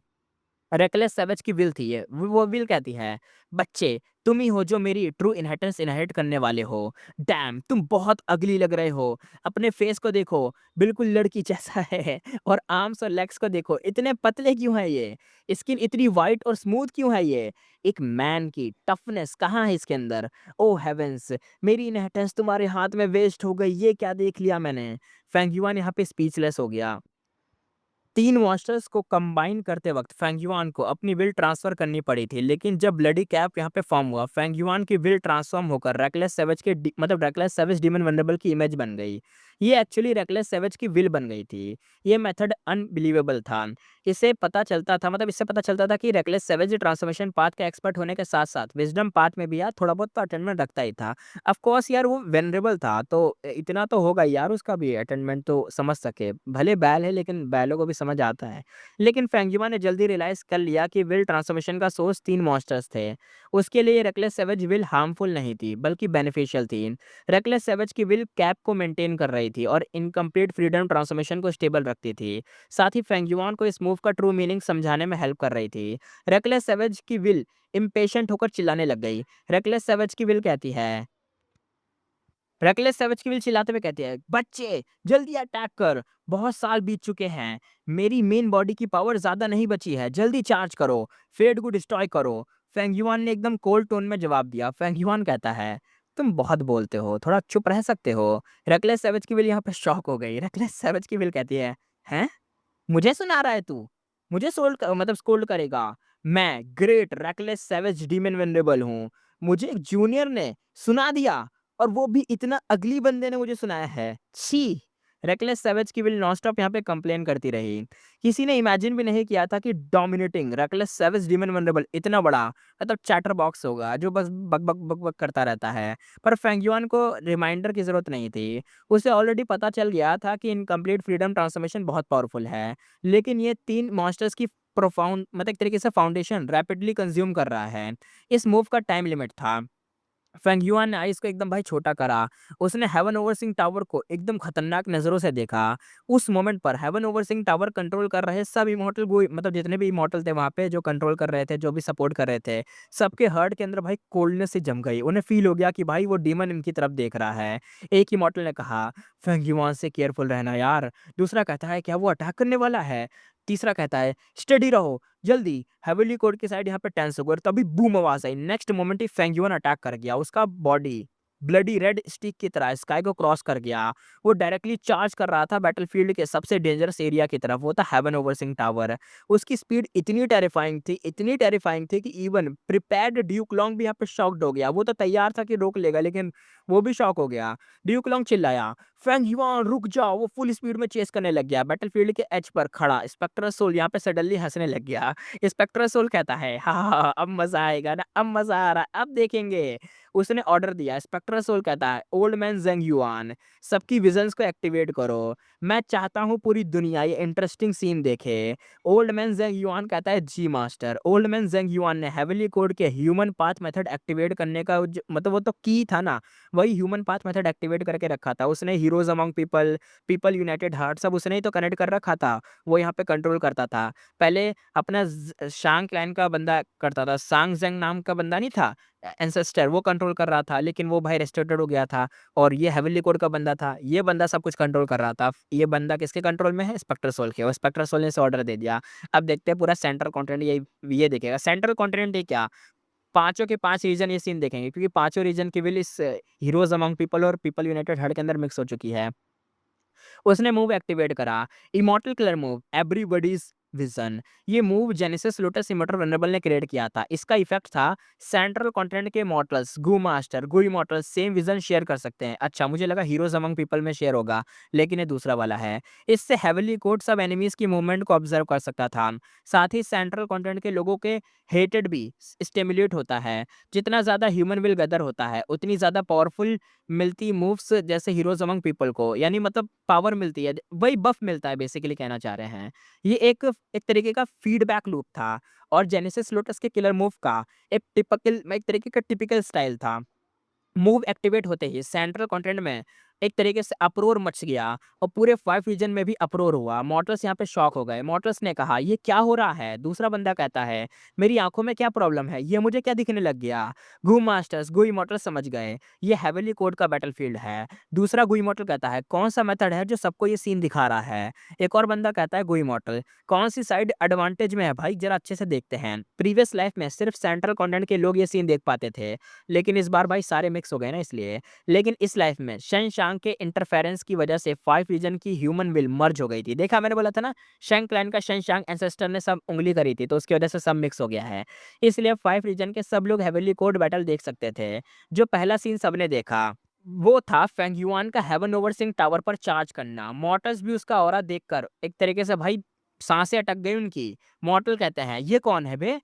रेकलेस सैवेज की विल थी ये, वो विल कहती है, बच्चे तुम ही हो जो मेरी ट्रू इनहेरिटेंस इनहेरिट करने वाले हो। डैम तुम बहुत अगली लग रहे हो, अपने फेस को देखो बिल्कुल लड़की जैसा है और आर्म्स और लेग्स को देखो इतने पतले क्यों है ये, स्किन इतनी वाइट और स्मूथ क्यों है ये, एक मैन की टफनेस कहाँ है इसके अंदर। ओ हेवेंस, मेरी इनहेरिटेंस तुम्हारे हाथ में वेस्ट हो गई, ये क्या देख लिया मैंने। फेंग युआन यहाँ पे स्पीचलेस हो गया। 3 मॉन्स्टर्स को कंबाइन करते वक्त फेंग युआन को अपनी विल ट्रांसफर करनी पड़ी थी, लेकिन जब ब्लडी कैप यहाँ पे फॉर्म हुआ फेंग युआन की विल ट्रांसफॉर्म होकर रेकलेस सैवेज के मतलब रेकलेस सैवेज डीमन वनरेबल की इमेज बन गई। ये एक्चुअली रेकलेस सैवेज की विल बन गई थी। ये मेथड अनबिलीवेबल था। इससे पता चलता था मतलब इससे पता चलता था कि रेकलेस सैवेज ट्रांसफॉर्मेशन पाथ का एक्सपर्ट होने के साथ साथ विजडम पाथ में भी यार थोड़ा बहुत तो अटेंडमेंट रखता ही था। ऑफ कोर्स यार वो वेनरेबल था तो इतना तो होगा यार उसका भी अटेंडमेंट तो समझ सके, भले बैल है लेकिन बैलों को भी समझ आता है। लेकिन फेंगयुमा ने जल्दी रियलाइज कर लिया कि विल ट्रांसफॉर्मेशन का सोर्स 3 मॉन्स्टर्स थे। उसके लिए रेकलेस सैवेज विल हार्मफुल नहीं थी बल्कि बेनिफिशियल थी। रेकलेस सैवेज की विल कैप को मेंटेन कर रही थी और इनकम्प्लीट फ्रीडम ट्रांसफॉर्मेशन को स्टेबल रखती थी। साथ ही फेंगयुआन को इस मूव का ट्रू मीनिंग समझाने में हेल्प कर रही थी। रेकलेस सैवेज की विल इम्पेशेंट होकर चिल्लाने लग गई। रेकलेस सैवेज की विल कहती है, रेकलेस सैवेज की विल चिल्लाते हुए कहती है, बच्चे जल्दी अटैक कर, बहुत साल बीत चुके हैं, मेरी मेन बॉडी की पावर ज्यादा नहीं बची है, जल्दी चार्ज करो, फेड को डिस्ट्रॉय करो। फेंगयुआन ने एकदम कोल्ड टोन में जवाब दिया। फेंगयुआन कहता है, तुम बहुत बोलते हो, थोड़ा चुप रह सकते हो। रेकलेस सैवेज की विल यहाँ पे शॉक हो गई। रेकलेस सैवेज की विल कहती है, हैं मुझे सुना रहा है तू? मुझे मतलब स्कोल्ड करेगा? मैं great reckless savage demon venerable हूँ। मुझे एक जूनियर ने सुना दिया और वो भी इतना अगली बंदे ने मुझे सुनाया है। छी! रेकलेस सैवेज की विल नॉनस्टॉप यहाँ पे कंप्लेन करती रही। किसी ने इमेजिन भी नहीं किया था कि dominating reckless savage demon venerable इतना बड़ा मतलब चैटर बॉक्स होगा जो बस बक बक बक बक करता रहता है। पर फेंगयुआन को रिमाइंडर की जरूरत नहीं थी। उसे ऑलरेडी पता चल गया था कि इनकम्प्लीट फ्रीडम ट्रांसफॉर्मेशन बहुत पावरफुल है। लेकिन ये 3 मॉन्स्टर्स की प्रोफाउंड मतलब एक तरीके से फाउंडेशन रैपिडली कंज्यूम कर रहा है। इस मूव का टाइम लिमिट था। फेंगयुआन ने आइस को एकदम भाई छोटा करा। उसने हेवन ओवरसिंग टावर को एकदम खतरनाक नज़रों से देखा। उस मोमेंट पर हेवन ओवरसिंग टावर कंट्रोल कर रहे सब इमॉर्टल वो मतलब जितने भी इमॉर्टल थे वहाँ पे जो कंट्रोल कर रहे थे, जो भी सपोर्ट कर रहे थे, सबके हार्ट के अंदर भाई कोल्डनेस से जम गई। उन्हें फ़ील हो गया कि भाई वो डीमन इनकी तरफ देख रहा है। एक इमॉर्टल ने कहा, "फेंगयुआन से केयरफुल रहना यार।" दूसरा कहता है, "क्या वो अटैक करने वाला है?" तीसरा कहता है, "स्टेडी रहो, जल्दी।" हेवनली कोड की साइड यहाँ पे टेंस हो गई और तभी बूम आवाज आई। नेक्स्ट मोमेंट ही फेंगयुआन अटैक कर गया। उसका बॉडी ब्लडी रेड स्टिक की तरह स्काई को क्रॉस कर गया। वो डायरेक्टली चार्ज कर रहा था बैटलफील्ड के सबसे डेंजरस एरिया की तरफ, वो था हेवन ओवरसिंग टावर। उसकी स्पीड इतनी टेरिफाइंग थी कि इवन प्रिपेयर्ड ड्यूक लॉन्ग भी यहाँ पे शॉक्ड हो गया। वो तो तैयार था कि रोक लेगा लेकिन वो भी शॉक हो गया। ड्यूक लॉन्ग चिल्लाया, फेंग युआन रुक जाओ, वो फुल स्पीड में चेस करने लग गया। बैटलफील्ड के एज पर खड़ा स्पेक्ट्रल सोल यहाँ पे सडनली हँसने लग गया। स्पेक्ट्रल सोल कहता है, "हाँ, हाँ, हाँ, अब मज़ा आएगा ना, अब मज़ा आ रहा है, अब देखेंगे।" उसने ऑर्डर दिया। स्पेक्ट्रल सोल कहता है, "ओल्ड मैन ज़ेंग युआन, सबकी विज़न्स को एक्टिवेट करो। मैं चाहता हूँ पूरी दुनिया ये इंटरेस्टिंग सीन देखे।" ओल्ड मैन ज़ेंग युआन कहता है, "जी master." Old man Zheng Yuan ने हेवनली कोड के ह्यूमन पाथ मेथड एक्टिवेट करने का मतलब वो तो की था ना, वही ह्यूमन पाथ मेथड एक्टिवेट करके रखा था। उसने heroes among people, people United heart सब उसने ही तो कनेक्ट कर रखा था। वो यहाँ पे कंट्रोल करता था। पहले अपना शांग क्लैन का बंदा करता था, सांग ज़ेंग नाम का बंदा नहीं था एंसेस्टर, वो कंट्रोल कर रहा था, लेकिन वो भाई रेस्ट्रिक्टेड हो गया था और ये हेवनली कोड का बंदा था। ये बंदा सब कुछ कंट्रोल कर रहा था। ये बंदा किसके कंट्रोल में है? स्पेक्टर सोल के, और स्पेक्टर सोल ने इसे ऑर्डर दे दिया। अब देखते हैं पूरा सेंट्रल कॉन्टिनेंट ये देखेगा। सेंट्रल कॉन्टिनेंट ये क्या? पाँचों के 5 रीजन ये सीन देखेंगे क्योंकि पाँचों रीजन की विल इस हीरोज़ अमंग पीपल और पीपल यूनाइटेड हर्ट के अंदर मिक्स हो चुकी है। उसने मूव एक्टिवेट करा, इमॉर्टल किलर मूव, एवरीबॉडीज़ विज़न। ये move genesis lotus immortal vulnerable ने क्रिएट किया था। इसका इफ़ेक्ट था सेंट्रल कॉन्टिनेंट के मॉर्टल्स, गू मास्टर, गू इमॉर्टल्स सेम विज़न शेयर कर सकते हैं। अच्छा, मुझे लगा हीरोज़ अमंग पीपल में शेयर होगा, लेकिन ये दूसरा वाला है। इससे हेवनली कोड सब एनिमीज़ की मूवमेंट को ऑब्ज़र्व कर सकता था। साथ ही सेंट्रल कॉन्टिनेंट के लोगों के हेटेड भी स्टिम्युलेट होता है। जितना ज़्यादा ह्यूमन विल गदर होता है, उतनी ज़्यादा पावरफुल मिलती मूव्स जैसे हीरोज़ अमंग पीपल को, यानी मतलब पावर मिलती है, वही बफ मिलता है बेसिकली कहना चाह रहे हैं। ये एक तरीके का फीडबैक लूप था और जेनेसिस लोटस के किलर मूव का एक तरीके का टिपिकल स्टाइल था। मूव एक्टिवेट होते ही सेंट्रल कॉन्टिनेंट में एक तरीके से अप्रोर मच गया और पूरे 5 रीजन में भी अप्रोर हुआ। मॉर्टल्स यहाँ पे शॉक हो गए। मॉर्टल्स ने कहा, "ये क्या हो रहा है?" दूसरा बंदा कहता है, "मेरी आँखों में क्या प्रॉब्लम है? ये मुझे क्या दिखने लग गया?" गू मास्टर्स, गू इमॉर्टल्स समझ गए, ये हेवनली कोड का बैटलफील्ड है। दूसरा गू इमॉर्टल कहता है, "कौन-सा मेथड है जो सबको ये सीन दिखा रहा है?" एक और बंदा कहता है, गू इमॉर्टल, "कौन-सी साइड एडवांटेज में है भाई? ज़रा अच्छे से देखते हैं।" प्रीवियस लाइफ में सिर्फ सेंट्रल कॉन्टिनेंट के लोग ये सीन देख पाते थे, लेकिन इस बार भाई सारे मिक्स हो गए ना इसलिए। लेकिन इस लाइफ में शेंग के इंटरफेरेंस की वजह से 5 रीजन की ह्यूमन विल मर्ज हो गई थी। देखा मैंने बोला था ना, शेंग क्लैन का शेंग एंसेस्टर ने सब उँगली करी थी, तो उसकी वजह से सब मिक्स हो गया है। इसलिए 5 रीजन के सब लोग हेवनली कोड बैटल देख सकते थे। जो पहला सीन सबने देखा, वो था फेंग युआन का हेवन ओवर सिंह टावर पर चार्ज करना। मॉर्टल्स भी उसका ऑरा देखकर एक तरीके से भाई साँसें अटक गई उनकी। मॉर्टल कहते हैं, "ये कौन है बे?"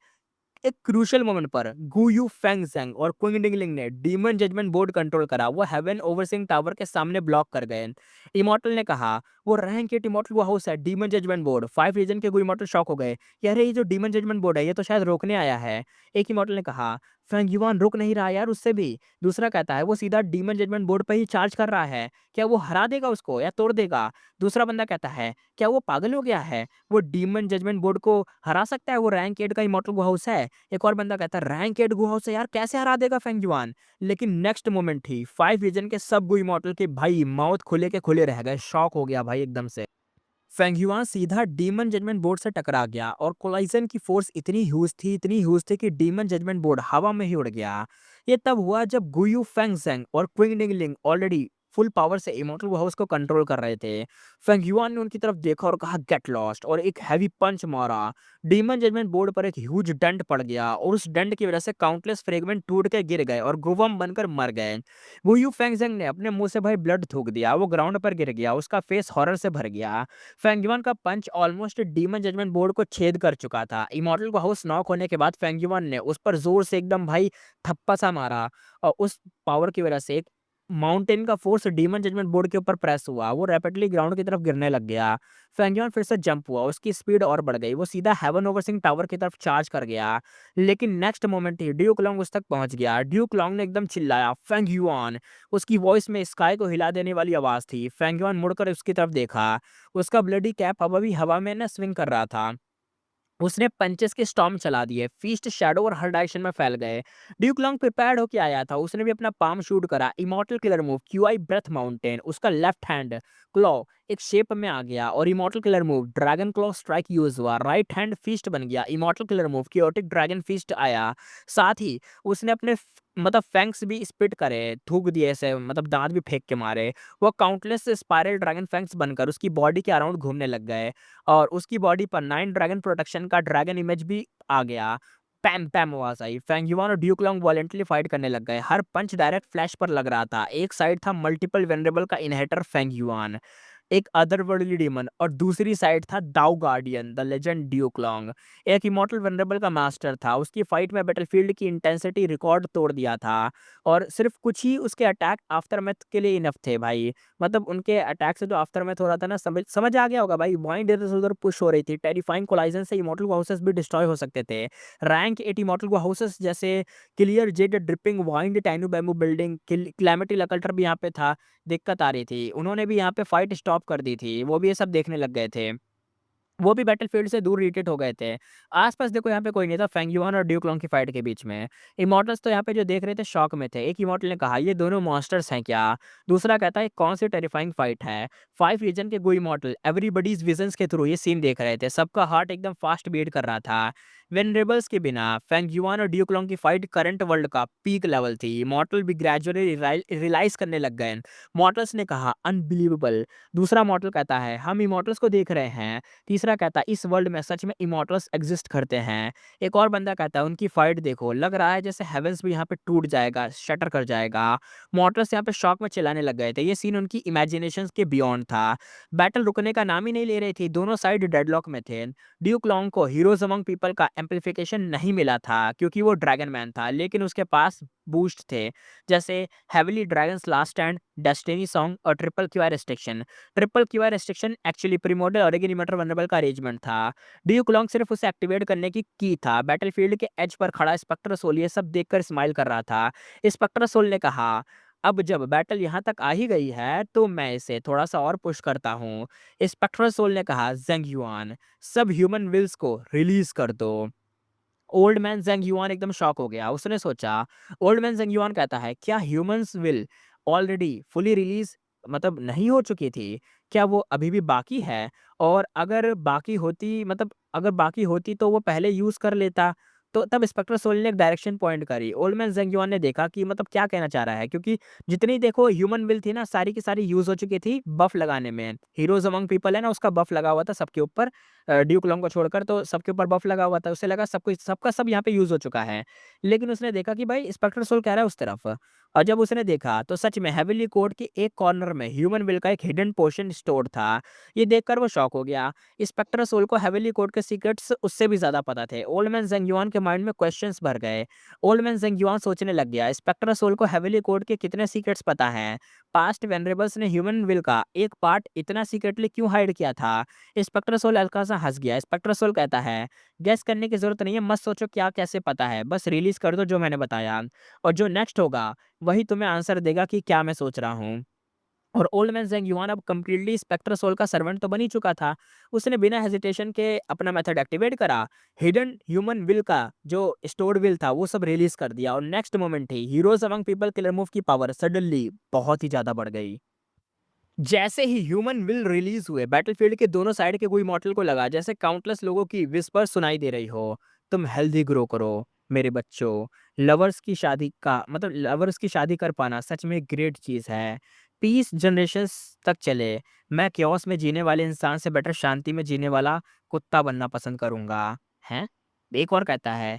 एक क्रूशियल मोमेंट पर गु यू फेंगज़ेंग और क्विंगडिंगलिंग ने डीमन जजमेंट बोर्ड कंट्रोल करा। वो हेवन ओवरसिंग टावर के सामने ब्लॉक कर गए। इमॉर्टल ने कहा, "वो रैंक 8 इमॉर्टल वो हाउस है, डीमन जजमेंट बोर्ड।" 5 रीजन के गु इमॉर्टल शॉक हो गए कि अरे ये जो डीमन जजमेंट बोर्ड है ये तो शायद रोकने आया है। एक इमॉर्टल ने कहा, "फेंग रुक नहीं रहा यार उससे भी।" दूसरा कहता है, "वो सीधा डीमन जजमेंट बोर्ड पे ही चार्ज कर रहा है। क्या वो हरा देगा उसको या तोड़ देगा?" दूसरा बंदा कहता है, "क्या वो पागल हो गया है? वो डीमन जजमेंट बोर्ड को हरा सकता है? वो रैंक 8 का इमॉर्टल वो हाउस है।" एक और बंदा कहता है, "रैंक 8 गुहाओं से यार कैसे हरा देगा फेंगजुआन?" लेकिन नेक्स्ट मोमेंट ही 5 रीजन के सब गु इमॉर्टल के भाई माउथ खुले के खुले रह गए। शॉक हो गया भाई एकदम से। फेंगयुआन सीधा डीमन जजमेंट बोर्ड से टकरा गया और कोलाइजन की फोर्स इतनी ह्यूज थी कि डीमन जजमेंट बोर्ड हवा में ही उड़ गया। ये तब हुआ जब गुयू फेंगजेंग और क्विंगडिंगलिंग ऑलरेडी फुल पावर से इमॉर्टल हाउस को कंट्रोल कर रहे थे। फेंगयुआन ने उनकी तरफ देखा और कहा, "गेट लॉस्ट", और एक हैवी पंच मारा। डीमन जजमेंट बोर्ड पर एक ह्यूज डंट पड़ गया और उस डंट की वजह से काउंटलेस फ्रेगमेंट टूट के गिर गए और गुवम बनकर मर गए। गुयू फेंगजेंग ने अपने मुंह से भाई ब्लड थूक दिया। वो ग्राउंड पर गिर गया, उसका फेस हॉरर से भर गया। फेंगयुआन का पंच ऑलमोस्ट डीमन जजमेंट बोर्ड को छेद कर चुका था। इमॉर्टल को हाउस नॉक होने के बाद फेंगयुआन ने उस पर जोर से एकदम भाई थप्पा सा मारा और उस पावर की वजह से एक माउंटेन का फोर्स डीमन जजमेंट बोर्ड के ऊपर प्रेस हुआ। वो रैपिडली ग्राउंड की तरफ गिरने लग गया। फेंगयुआन फिर से जंप हुआ, उसकी स्पीड और बढ़ गई। वो सीधा हेवन ओवरसिंग टावर की तरफ चार्ज कर गया। लेकिन नेक्स्ट मोमेंट ही ड्यूक लॉन्ग उस तक पहुंच गया। ड्यूक लॉन्ग ने एकदम चिल्लाया, "फेंगयुआन!" उसकी वॉइस में स्काई को हिला देने वाली आवाज थी। फेंगयुआन मुड़कर उसकी तरफ देखा। उसका ब्लडी कैप अब अभी हवा में ना स्विंग कर रहा था। उसने पंचेस के स्टॉर्म चला दिए, फीस्ट शैडो और हर डायरेक्शन में फैल गए। ड्यूक लॉन्ग प्रिपेयर्ड होके आया था, उसने भी अपना पाम शूट करा। Immortal killer move qi breath mountain, उसका लेफ्ट हैंड क्लॉ एक शेप में आ गया और immortal killer move dragon claw strike use हुआ। राइट हैंड फीस्ट बन गया। Immortal killer move chaotic dragon fist आया। साथ ही उसने अपने मतलब फैंक्स भी स्पिट करे, थूक दिए ऐसे, मतलब दांत भी फेंक के मारे। वो काउंटलेस स्पाइरल ड्रैगन फैंक्स बनकर उसकी बॉडी के अराउंड घूमने लग गए और उसकी बॉडी पर 9 ड्रैगन प्रोटेक्शन का ड्रैगन इमेज भी आ गया। पैम पैम आवाज आई। फेंग युआन और ड्यूक लॉन्ग वॉलेंटली फाइट करने लग गए। हर पंच डायरेक्ट फ्लैश पर लग रहा था। एक साइड था मल्टीपल वेनरेबल का इनहेरिटर फेंग युआन, एक अदरवर्ल्डली डीमन, और दूसरी साइड था Dao guardian the legend duke Long, एक इमॉर्टल वेनरेबल का मास्टर था। उसकी फाइट में बैटलफील्ड की इंटेंसिटी रिकॉर्ड तोड़ दिया था, और सिर्फ कुछ ही उसके अटैक आफ्टरमैथ के लिए इनफ थे भाई। मतलब उनके अटैक से जो आफ्टरमैथ हो रहा था ना, समझ समझ आ गया होगा भाई। वाइंड इधर से उधर पुश हो रही थी। टेरिफाइंग कोलाइजन से इमॉर्टल हाउसेस भी डिस्ट्रॉय हो सकते थे। रैंक 8 इमॉर्टल हाउसेस जैसे क्लियर जेड ड्रिपिंग वाइंड टैनू बैम्बू बिल्डिंग क्लैमिटी लकल्टर भी यहाँ पे था। दिक्कत आ रही थी। उन्होंने भी यहाँ पे फाइट स्टॉप कर दी थी। वो भी ये सब देखने लग गए थे। वो भी बैटलफील्ड से दूर रिट्रीट हो गए थे। आस-पास देखो यहाँ पे कोई नहीं था फेंग युआन और ड्यूक लॉन्ग की फाइट के बीच में। इमॉर्टल्स तो यहाँ पे जो देख रहे थे शॉक में थे। एक इमॉर्टल ने कहा ये दोनों मॉन्स्टर्स हैं क्या? दूसरा कहता है कौन सी टेरिफाइंग फाइट है? 5 रीजन के गो इमॉर्टल एवरीबॉडीज विजन्स के थ्रू ये सीन देख रहे थे। सबका हार्ट एकदम फास्ट बीट कर रहा था। वेनरेबल्स के बिना फेंग युआन और ड्यूक लॉन्ग की फाइट करंट वर्ल्ड का पीक लेवल थी। इमॉर्टल भी ग्रेजुअली रियलाइज करने लग गए। मॉर्टल्स ने कहा अनबिलीवेबल। दूसरा मॉर्टल कहता है हम इमॉर्टल्स को देख रहे हैं। तीसरा कहता है इस वर्ल्ड में सच में इमॉर्टल्स एग्जिस्ट करते हैं। एक और बंदा कहता है उनकी फाइट देखो, लग रहा है जैसे हेवेंस भी यहाँ पे टूट जाएगा, शटर कर जाएगा। मॉर्टल्स यहाँ पे शॉक में चिल्लाने लग गए थे। ये सीन उनकी इमेजिनेशन के बियॉन्ड था। बैटल रुकने का नाम ही नहीं ले रही थी। दोनों साइड डेडलॉक में थे। ड्यूक लॉन्ग को हीरोज अमंग पीपल का एम्पलीफिकेशन नहीं मिला था क्योंकि वो ड्रैगन मैन था, लेकिन उसके पास बूस्ट थे जैसे heavenly dragons last end destiny song और triple QR restriction. Triple QR restriction actually primordial origin immortal venerable का अरेंजमेंट था। ड्यूक लॉन्ग सिर्फ उसे एक्टिवेट करने की था। बैटलफील्ड के एज पर खड़ा स्पेक्टर सोल ये सब देखकर स्माइल कर रहा था। स्पेक्टर सोल ने कहा अब जब बैटल यहाँ तक आ ही गई है तो मैं इसे थोड़ा सा और पुश करता हूँ। स्पेक्ट्रल सोल ने कहा जेंग युआन सब ह्यूमन विल्स को रिलीज कर दो। ओल्ड मैन जेंग युआन एकदम शॉक हो गया। उसने सोचा, ओल्ड मैन जेंग युआन कहता है क्या humans will already fully release मतलब नहीं हो चुकी थी? क्या वो अभी भी बाकी है? और अगर बाकी होती मतलब अगर बाकी होती तो वो पहले यूज कर लेता। तो तब स्पेक्टर सोल ने एक डायरेक्शन पॉइंट करी। ओल्ड मैन जेंग युआन ने देखा कि मतलब क्या कहना चाह रहा है, क्योंकि जितनी देखो ह्यूमन विल थी ना सारी की सारी यूज हो चुकी थी बफ लगाने में। हीरोज अमंग पीपल है ना, उसका बफ लगा हुआ था सबके ऊपर। ड्यूक लॉन्ग को छोड़कर तो सबके ऊपर बफ लगा हुआ था। उसे लगा सब कुछ सबका सब यहाँ पे यूज़ हो चुका है। लेकिन उसने देखा कि भाई स्पेक्टर सोल कह रहा है उस तरफ, और जब उसने देखा तो सच में हेवनली कोर्ट के एक कॉर्नर में ह्यूमन विल का एक हिडन पोर्शन स्टोर्ड था। ये देखकर वो शॉक हो गया। स्पेक्टर सोल को हेवनली कोर्ट के सीक्रेट्स उससे भी ज़्यादा पता थे। ओल्ड मैन जेंग युआन के माइंड में क्वेश्चंस भर गए। ओल्ड मैन जेंग युआन सोचने लग गया स्पेक्टर सोल को हेवनली कोर्ट के कितने सीक्रेट्स पता हैं? पास्ट वेनरेबल्स ने ह्यूमन विल का एक पार्ट इतना सीक्रेटली क्यों हाइड किया था? स्पेक्टर सोल हल्का सा हंस गया। स्पेक्टर सोल कहता है गेस करने की जरूरत नहीं है, मत सोचो क्या कैसे पता है, बस रिलीज कर दो जो मैंने बताया, और जो नेक्स्ट होगा वही तुम्हें आंसर देगा कि क्या मैं सोच रहा हूँ। और ओल्ड मैन जेंग युआन अब कंप्लीटली स्पेक्टर सोल का सर्वेंट तो बन ही चुका था। उसने बिना हेजिटेशन के अपना मेथड एक्टिवेट करा। हिडन ह्यूमन विल का जो स्टोर्ड विल था वो सब रिलीज कर दिया, और नेक्स्ट मोमेंट ही heroes among people killer move की पावर सडनली बहुत ही ज्यादा बढ़ गई। जैसे ही ह्यूमन विल रिलीज हुए बैटलफील्ड के दोनों साइड के कोई मॉडल को लगा जैसे काउंटलेस लोगों की विस्पर सुनाई दे रही हो, तुम हेल्दी ग्रो करो मेरे बच्चों। लवर्स की शादी कर पाना सच में ग्रेट चीज है। पीस जनरेशंस तक चले। मैं क्योस में जीने वाले इंसान से बेटर शांति में जीने वाला कुत्ता बनना पसंद करूंगा। हैं? एक और कहता है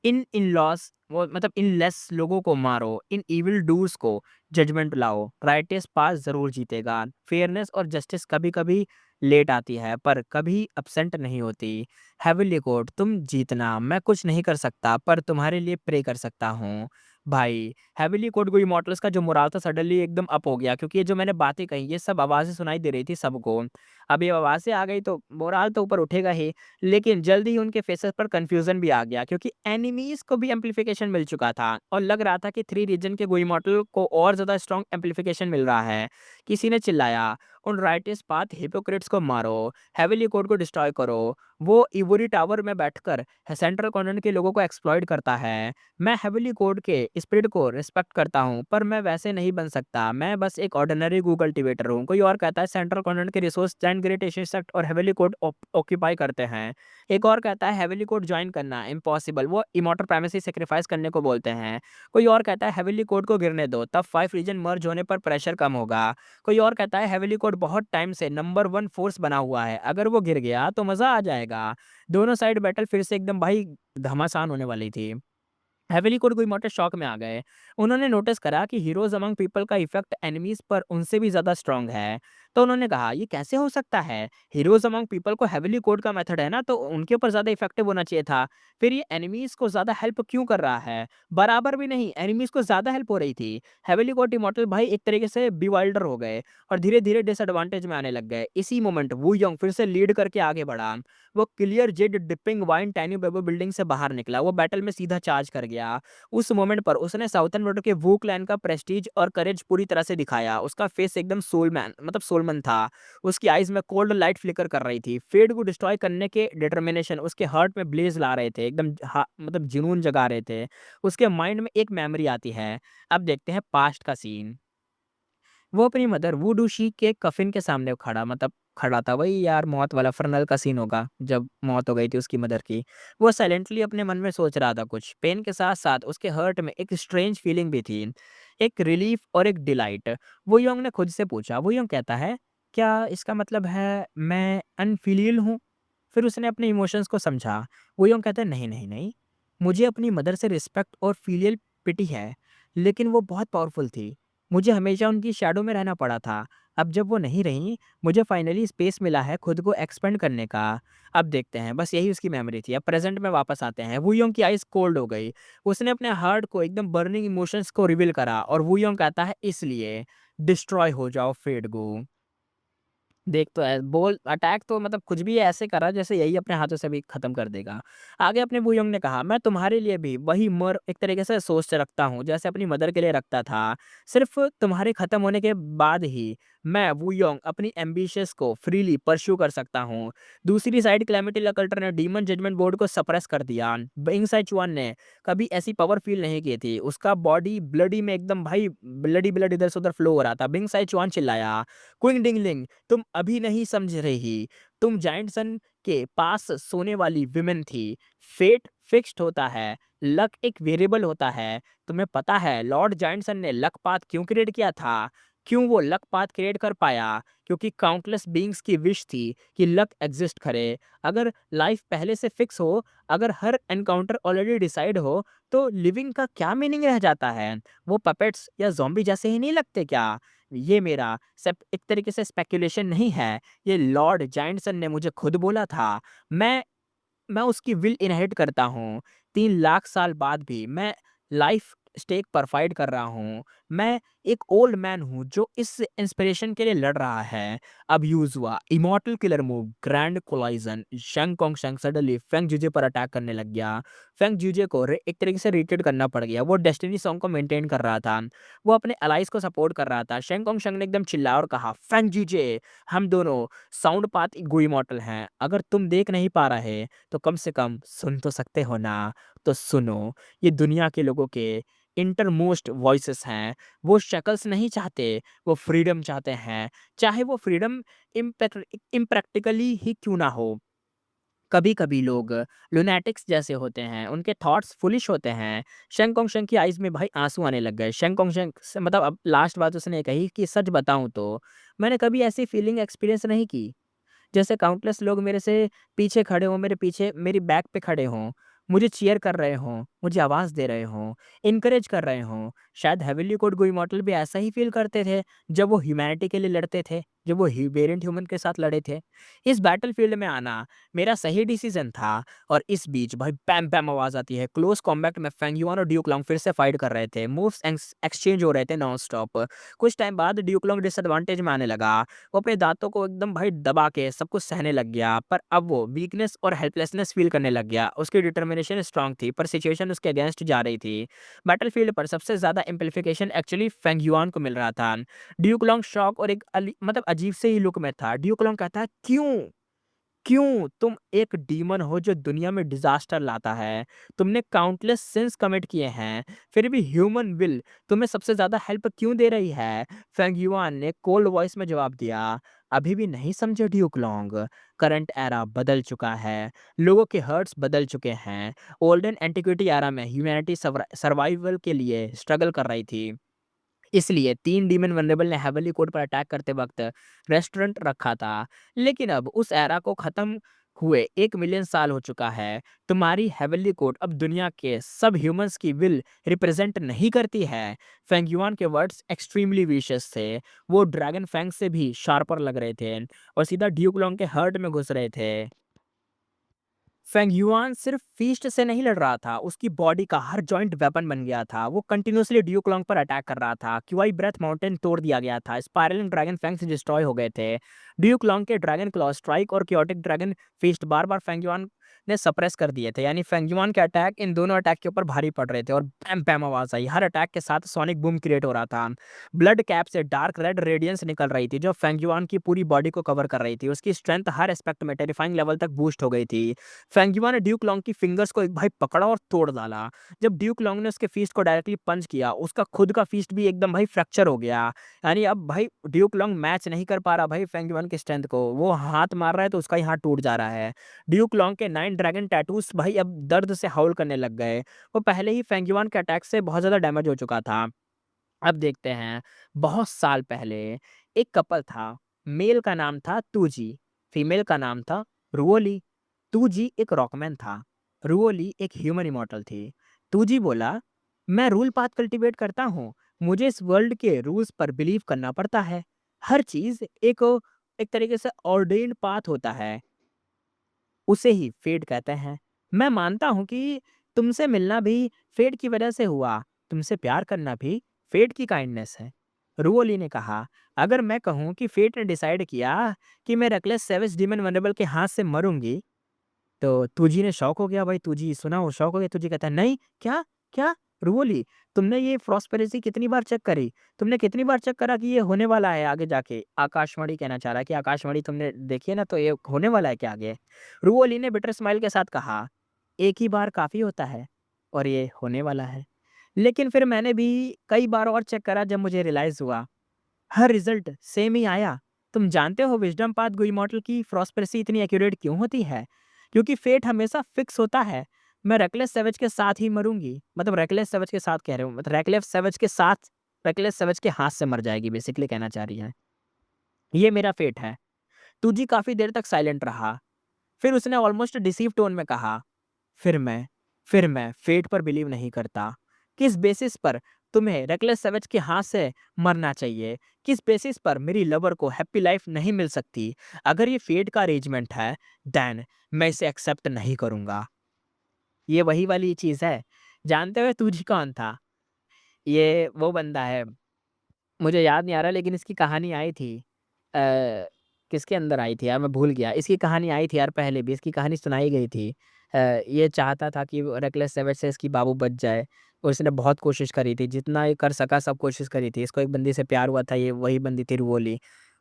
इन लॉस वो मतलब इन लेस लोगों को मारो, इन इविल डूर्स को जजमेंट लाओ। राइटियस पास जरूर जीतेगा। फेयरनेस और जस्टिस कभी कभी लेट आती है पर कभी अब्सेंट नहीं होती। हेवनली कोर्ट तुम जीतना, मैं कुछ नहीं कर सकता पर तुम्हारे लिए प्रे कर सकता हूँ। भाई हेवनली कोर्ट को इमॉर्टल्स का जो मोराल था सडनली एकदम अप हो गया, क्योंकि ये जो मैंने बातें कही ये सब आवाजें सुनाई दे रही थी सबको। अब ये आवाजें आ गई तो मोराल तो ऊपर उठेगा ही, लेकिन जल्दी ही उनके फेसेस पर कंफ्यूजन भी आ गया, क्योंकि एनिमीज को भी एम्पलीफिकेशन मिल चुका था और लग रहा था कि 3 रीजन के गोई मॉडल को और ज्यादा स्ट्रॉन्ग एम्पलीफिकेशन मिल रहा है। किसी ने चिल्लाया उन राइटिस पाथ हिपोक्रेट्स को मारो, हेवनली कोड को डिस्ट्रॉय करो। वो इवोरी टावर में बैठकर सेंट्रल कॉन्टिनेंट के लोगों को एक्सप्लॉइट करता है। मैं हेवनली कोड के स्पिरिट को रिस्पेक्ट करता हूँ पर मैं वैसे नहीं बन सकता, मैं बस एक ऑर्डिनरी गूगल कल्टीवेटर हूँ। कोई और कहता है सेंट्रल कॉन्टिनेंट के resource grand great Asian sect और हेवेली कोड ऑक्यूपाई करते हैं। एक और कहता है हेवेली कोड ज्वाइन करना इम्पॉसिबल, वो इमॉर्टल प्राइमेसी सेक्रीफाइस करने को बोलते हैं। कोई और कहता है हेवेली कोड को गिरने दो, तब 5 रीजन मर्ज होने पर प्रेशर कम होगा। कोई और कहता है हेवेली कोड बहुत टाइम से नंबर 1 फोर्स बना हुआ है, अगर वो गिर गया तो मज़ा आ जाएगा। दोनों साइड बैटल फिर से एकदम भाई घमासान होने वाली थी। हेविली कोड कोई मोटे शॉक में आ गए। उन्होंने नोटिस करा कि हीरोज अमंग पीपल का इफेक्ट एनिमीज पर उनसे भी ज्यादा स्ट्रांग है। तो उन्होंने कहा ये कैसे हो सकता है, हीरोज अमंग पीपल को हेविली कोड का मेथड है ना, तो उनके ऊपर ज्यादा इफेक्टिव होना चाहिए था। फिर ये एनिमीज को ज्यादा हेल्प क्यों कर रहा है? बराबर भी नहीं, एनिमीज को ज्यादा हेल्प हो रही थी। हेविली कोड इमॉर्टल भाई एक तरीके से बिवाइल्डर हो गए और धीरे धीरे डिसएडवांटेज में आने लग गए। इसी मोमेंट वू यंग फिर से लीड करके आगे बढ़ा। वो क्लियर जेड डिपिंग वाइन टैन्यू बेबो बिल्डिंग से बाहर निकला, वो बैटल में सीधा चार्ज कर गया। उस मोमेंट पर उसने साउथर्न बॉर्डर के वू क्लैन का प्रेस्टीज और करेज पूरी तरह से दिखाया। उसका फेस एकदम सोलमैन था। उसकी आईज में कोल्ड लाइट फ्लिकर कर रही थी। फेड को डिस्ट्रॉय करने के डिटर्मिनेशन उसके हार्ट में ब्लेज ला रहे थे, एकदम जुनून जगा रहे थे। उसके माइंड में एक मेमोरी आती है। अब देखते हैं पास्ट का सीन। वो अपनी मदर वुडू शी के कफिन के सामने खड़ा था, वही यार मौत वाला फर्नल का सीन होगा जब मौत हो गई थी उसकी मदर की। वो साइलेंटली अपने मन में सोच रहा था कुछ। पेन के साथ साथ उसके हर्ट में एक स्ट्रेंज फीलिंग भी थी, एक रिलीफ और एक डिलाइट। वो योंग ने खुद से पूछा, वो योंग कहता है क्या इसका मतलब है मैं अनफिलियल हूँ? फिर उसने अपने इमोशंस को समझा। वो योंग कहता है नहीं नहीं नहीं, मुझे अपनी मदर से रिस्पेक्ट और फीलियल पिटी है, लेकिन वो बहुत पावरफुल थी। मुझे हमेशा उनकी शैडो में रहना पड़ा था। अब जब वो नहीं रहीं, मुझे फाइनली स्पेस मिला है खुद को एक्सपेंड करने का। अब देखते हैं, बस यही उसकी मेमोरी थी। अब प्रेज़ेंट में वापस आते हैं। वू योंग की आइज़ कोल्ड हो गई। उसने अपने हार्ट को एकदम बर्निंग इमोशंस को रिवील करा और वू योंग कहता है इसलिए डिस्ट्रॉय हो जाओ फेड गो। देख तो बोल अटैक तो कुछ भी ऐसे करा जैसे यही अपने हाथों से भी खत्म कर देगा। आगे अपने वुयोंग ने कहा मैं तुम्हारे लिए भी वही मर एक तरीके से सोच रखता हूँ जैसे अपनी मदर के लिए रखता था। सिर्फ तुम्हारे खत्म होने के बाद ही मैं वुयोंग अपनी एम्बिशंस को फ्रीली परस्यू कर सकता हूँ। दूसरी साइड क्लैमिटी लकल्टर ने डीमन जजमेंट बोर्ड को सप्रेस कर दिया। बिंग साइचुआन ने कभी ऐसी पावर फील नहीं की थी। उसका बॉडी ब्लडी में एकदम भाई ब्लडी ब्लड इधर से उधर फ्लो हो रहा था। बिंग साइचुआन चिल्लाया क्विंग डिंगलिंग तुम अभी नहीं समझ रही। तुम जायंट सन के पास सोने वाली विमेन थी। फेट फिक्स्ड होता है, लक एक वेरिएबल होता है। तुम्हें पता है लॉर्ड जायंट सन ने लक पाथ क्यों क्रिएट किया था? क्यों वो लक पाथ क्रिएट कर पाया? क्योंकि काउंटलेस बीइंग्स की विश थी कि लक एग्जिस्ट करे। अगर लाइफ पहले से फिक्स हो, अगर हर एनकाउंटर ऑलरेडी डिसाइड हो, तो लिविंग का क्या मीनिंग रह जाता है? वो पपेट्स या ज़ॉम्बी जैसे ही नहीं लगते क्या? ये मेरा सब एक तरीके से स्पेकुलेशन नहीं है, ये लॉर्ड जाइंटसन ने मुझे खुद बोला था। मैं मैं उसकी विल इनहेरिट करता हूँ। 3 लाख साल बाद भी मैं लाइफ स्टेक पर फाइट कर रहा हूँ। मैं एक ओल्ड मैन हूँ जो इस इंस्पिरेशन के लिए लड़ रहा है। अब यूज़ हुआ immortal killer move grand collision. शेंग कोंग शेंग सडनली फेंग जूजे पर अटैक करने लग गया। फेंग जूजे को एक तरीके से रिट्रीट करना पड़ गया। वो डेस्टिनी सॉन्ग को मेंटेन कर रहा था। वो अपने अलाइज को सपोर्ट कर रहा था। शेंग कोंग शेंग ने एकदम चिल्लाया और कहा फेंग जूजे हम दोनों साउंड पाथ गो इमॉर्टल हैं। अगर तुम देख नहीं पा रहे तो कम से कम सुन तो सकते हो ना? तो सुनो, ये दुनिया के लोगों के इंटरमोस्ट वॉइसेस हैं। वो शक्ल्स नहीं चाहते, वो फ्रीडम चाहते हैं। चाहे वो फ्रीडम इम्प्रैक्टिकली ही क्यों ना हो। कभी-कभी लोग लुनैटिक्स जैसे होते हैं, उनके थॉट्स फूलिश होते हैं। शेंग कोंग शेंग की आइज़ में भाई आँसू आने लग गए। शेंग कोंग शेंग से अब लास्ट बात उसने कही कि सच बताऊँ तो मैंने कभी ऐसी फीलिंग एक्सपीरियंस नहीं की। जैसे काउंटलेस लोग मेरे से पीछे खड़े हों, मेरे पीछे मेरी बैक पे खड़े हों, मुझे चीयर कर रहे हों, मुझे आवाज़ दे रहे हों, एनकरेज कर रहे हों। शायद हेवेनली कोड गो इमॉर्टल भी ऐसा ही फ़ील करते थे, जब वो ह्यूमैनिटी के लिए लड़ते थे, जब वो वेरिएंट ह्यूमन के साथ लड़े थे। इस बैटलफ़ील्ड में आना मेरा सही डिसीज़न था। और इस बीच भाई पैम पैम आवाज़ आती है। क्लोज़ कॉम्बैट में फेंग युआन और ड्यूक लॉन्ग फिर से फाइट कर रहे थे। मूव्स एक्सचेंज हो रहे थे नॉन स्टॉप। कुछ टाइम बाद ड्यूक लॉन्ग डिसएडवांटेज में आने लगा। वो अपने दाँतों को एकदम भाई दबा के सब कुछ सहने लग गया, पर अब वो वीकनेस और हेल्पलेसनेस फ़ील करने लग गया। उसकी डिटर्मिनेशन स्ट्रॉन्ग थी, पर सिचुएशन उसके अगेंस्ट जा रही थी। बैटलफ़ील्ड पर सबसे ज़्यादा एम्प्लीफिकेशन एक्चुअली फेंग युआन को मिल रहा था। ड्यूक लॉन्ग शॉक और एक अजीब से ही लुक में था। ड्यूक लॉन्ग कहता है, "क्यों? क्यों? तुम एक डीमन हो जो दुनिया में डिज़ास्टर लाता है। तुमने काउंटलेस सिन्स कमिट किए हैं, फिर भी ह्यूमन विल तुम्हें सबसे ज़्यादा हेल्प क्यों दे रही है?" फेंग युआन ने कोल्ड वॉइस में जवाब दिया, अभी भी नहीं समझे ड्यूक लॉन्ग? करंट एरा बदल चुका है, लोगों के हर्ट्स बदल चुके हैं। ओल्डन एंटिक्विटी एरा में ह्यूमैनिटी सर्वाइवल के लिए स्ट्रगल कर रही थी। इसलिए 3 डीमन वल्नरेबल ने हेवनली कोर्ट पर अटैक करते वक़्त रेस्टोरेंट रखा था। लेकिन अब उस एरा को ख़त्म हुए 1 मिलियन साल हो चुका है। तुम्हारी हेवनली कोर्ट अब दुनिया के सब ह्यूमन्स की विल रिप्रेज़ेंट नहीं करती है। फेंग युआन के वर्ड्स एक्सट्रीमली विशियस थे। वो ड्रैगन फैंग से भी शार्पर लग रहे थे और सीधा ड्यूक लॉन्ग के हर्ट में घुस रहे थे। फेंग युआन सिर्फ फीस्ट से नहीं लड़ रहा था, उसकी बॉडी का हर जॉइंट वेपन बन गया था। वो कंटिन्यूअसली ड्यूक लॉन्ग पर अटैक कर रहा था। क्यूआई ब्रेथ माउंटेन तोड़ दिया गया था। स्पाइरलिंग ड्रैगन फैंग्स डिस्ट्रॉय हो गए थे। ड्यूक लॉन्ग के ड्रैगन क्लॉ स्ट्राइक और क्योटिक ड्रैगन फीस्ट बार-बार फेंग युआन ने सप्रेस कर दिए थे। यानी फेंग युआन के अटैक इन दोनों अटैक के ऊपर भारी पड़ रहे थे और बैम बैम आवाज आई। हर अटैक के साथ सोनिक बूम क्रिएट हो रहा था। ब्लड कैप से डार्क रेड रेडियंस निकल रही थी जो फेंग युआन की पूरी बॉडी को कवर कर रही थी। उसकी स्ट्रेंथ हर एस्पेक्ट में टेरिफाइंग लेवल तक बूस्ट हो गई थी। फेंगयुआ ने ड्यूक लॉन्ग की फिंगर्स को एक भाई पकड़ा और तोड़ डाला। जब ड्यूक लॉन्ग ने उसके फीस्ट को डायरेक्टली पंच किया, उसका खुद का फीस्ट भी एकदम भाई फ्रैक्चर हो गया। यानी अब भाई ड्यूक लॉन्ग मैच नहीं कर पा रहा भाई फेंगयुआन की स्ट्रेंथ को। वो हाथ मार रहा है तो उसका ही हाथ टूट जा रहा है। ड्यूक लॉन्ग के 9 ड्रैगन टैटूज भाई अब दर्द से हाउल करने लग गए। वो पहले ही फेंगयुआन के अटैक से बहुत ज़्यादा डैमेज हो चुका था। अब देखते हैं, बहुत साल पहले एक कपल था। मेल का नाम था तूजी, फीमेल का नाम था रुओली। तूजी एक रॉकमैन था, रुओली एक ह्यूमन इमॉर्टल थी। तूजी बोला, मैं रूल पाथ कल्टीवेट करता हूँ, मुझे इस वर्ल्ड के रूल्स पर बिलीव करना पड़ता है। हर चीज़ एक एक तरीके से ऑर्डेन्ड पाथ होता है, उसे ही फेट कहते हैं। मैं मानता हूँ कि तुमसे मिलना भी फेट की वजह से हुआ, तुमसे प्यार करना भी फेट की काइंडनेस है। रुओली ने कहा, अगर मैं कहूँ कि फेट ने डिसाइड किया कि मैं रेकलेस सेविज डीमन वनरेबल के हाथ से मरूंगी, तो तुजी ने शॉक हो गया। भाई तुजी सुना, वो शॉक हो गया। तुजी कहता है, नहीं, क्या क्या रुओली, तुमने ये प्रॉस्पेरेसी कितनी बार चेक करी? तुमने कितनी बार चेक करा कि ये होने वाला है आगे जाके? आकाशवाणी कहना चाह रहा है कि आकाशवाणी तुमने देखी है ना, तो ये होने वाला है क्या आगे? रुओली ने बिटर स्माइल के साथ कहा, एक ही बार काफ़ी होता है और ये होने वाला है। लेकिन फिर मैंने भी कई बार और चेक करा जब मुझे रियलाइज़ हुआ, हर रिज़ल्ट सेम ही आया। तुम जानते हो विज़डम पाथ गुई मॉडल की प्रॉस्पेरेसी इतनी एक्यूरेट क्यों होती है? क्योंकि फेट हमेशा फिक्स होता है। मैं रेकलेस सैवेज के साथ ही मरूँगी। मतलब रेकलेस सैवेज के साथ कह रही हूँ, मतलब रेकलेस सैवेज के हाथ से मर जाएगी बेसिकली कहना चाह रही है। ये मेरा फेट है। तुजी काफ़ी देर तक साइलेंट रहा। फिर उसने ऑलमोस्ट डिसीव टोन में कहा, फिर मैं फिर मैं फेट पर बिलीव नहीं करता। किस बेसिस पर तुम्हें रेकलेस सैवेज के हाथ से मरना चाहिए? किस बेसिस पर मेरी लवर को हैप्पी लाइफ नहीं मिल सकती? अगर ये फेट का अरेंजमेंट है, देन मैं इसे एक्सेप्ट नहीं करूँगा। ये वही वाली चीज़ है। जानते हो तुझी कौन था? ये वो बंदा है, मुझे याद नहीं आ रहा लेकिन इसकी कहानी आई थी। किसके अंदर आई थी यार, मैं भूल गया। इसकी कहानी आई थी यार पहले भी, इसकी कहानी सुनाई गई थी। ये चाहता था कि वो रेकलेस सैवेज से इसकी बाबू बच जाए और इसने बहुत कोशिश करी थी, जितना ये कर सका सब कोशिश करी थी। इसको एक बंदी से प्यार हुआ था, ये वही बंदी थी रुओली।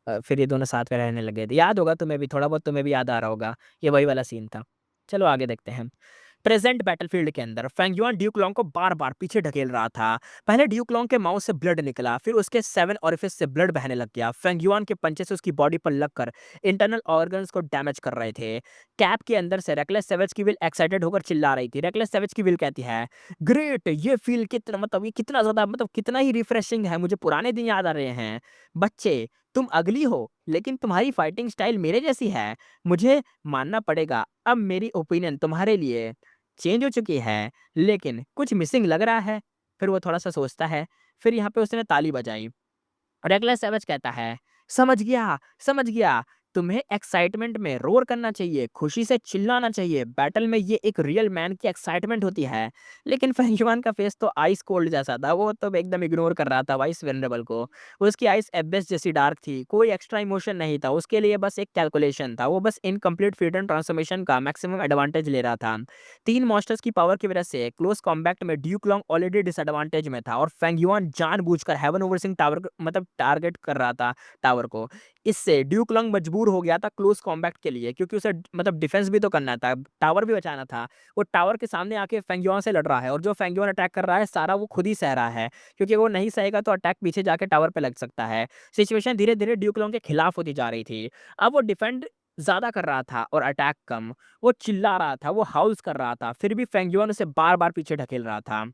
फिर ये दोनों साथ में रहने लग गए थे। याद होगा तुम्हें भी, थोड़ा बहुत तुम्हें भी याद आ रहा होगा। ये वही वाला सीन था। चलो आगे देखते हैं। प्रेजेंट बैटलफील्ड के अंदर फेंग युआन ड्यूक लॉन्ग को बार-बार पीछे ढकेल रहा था। पहले ड्यूक लॉन्ग के माउथ से ब्लड निकला, फिर उसके 7 ओरिफिस से ब्लड बहने लग गया। फेंग युआन के पंचेस उसकी बॉडी पर लगकर इंटरनल ऑर्गन्स को डैमेज कर रहे थे। कैप के अंदर से रेकलेस सैवेज की विल एक्साइटेड होकर चिल्ला रही थी। रेकलेस सैवेज की विल कहती है, ग्रेट, ये फील कितना, मतलब ये कितना ज़्यादा, मतलब कितना ही रिफ्रेशिंग है, मुझे पुराने दिन याद आ रहे हैं। बच्चे, तुम अगली हो, लेकिन तुम्हारी फाइटिंग स्टाइल मेरे जैसी है। मुझे मानना पड़ेगा, अब मेरी ओपिनियन तुम्हारे लिए चेंज हो चुकी है, लेकिन कुछ मिसिंग लग रहा है। फिर वो थोड़ा-सा सोचता है, फिर यहाँ पे उसने ताली बजाई। रेगुलर सैवेज कहता है, समझ गया, समझ गया। तुम्हें एक्साइटमेंट में रोर करना चाहिए, खुशी से चिल्लाना चाहिए। बैटल में ये एक रियल मैन की एक्साइटमेंट होती है। लेकिन फहिशवान का फेस तो आइस कोल्ड जैसा था। वो तो एकदम इग्नोर कर रहा था भाई इस वेनरेबल को। उसकी आइस एब्बेस जैसी डार्क थी। कोई एक्स्ट्रा इमोशन नहीं था। उसके लिए बस एक कैलकुलेशन था। वो बस इनकम्प्लीट फ्रीडम ट्रांसफॉर्मेशन का मैक्सिमम एडवांटेज ले रहा था। 3 मॉन्स्टर्स की पावर की वजह से क्लोज कॉम्बैट में ड्यूक लॉन्ग ऑलरेडी डिसएडवांटेज में था और फेंग युआन जानबूझकर हेवन ओवरसिंग टावर मतलब टारगेट कर रहा था टावर को। इससे ड्यूक लॉन्ग मजबूर दूर हो गया था क्लोज़ कॉम्बैट के लिए, क्योंकि उसे मतलब डिफेंस भी तो करना था, टावर भी बचाना था। वो टावर के सामने आके फेंगयुआन से लड़ रहा है और जो फेंगयुआन अटैक कर रहा है सारा वो खुद ही सह रहा है, क्योंकि वो नहीं सहेगा तो अटैक पीछे जाके टावर पे लग सकता है। सिचुएशन धीरे-धीरे ड्यूक लोंग के खिलाफ होती जा रही थी। अब वो डिफेंड ज़्यादा कर रहा था और अटैक कम। वो चिल्ला रहा था, वो हाउल्स कर रहा था, फिर भी फेंगयुआन उसे बार-बार पीछे ढकेल रहा था।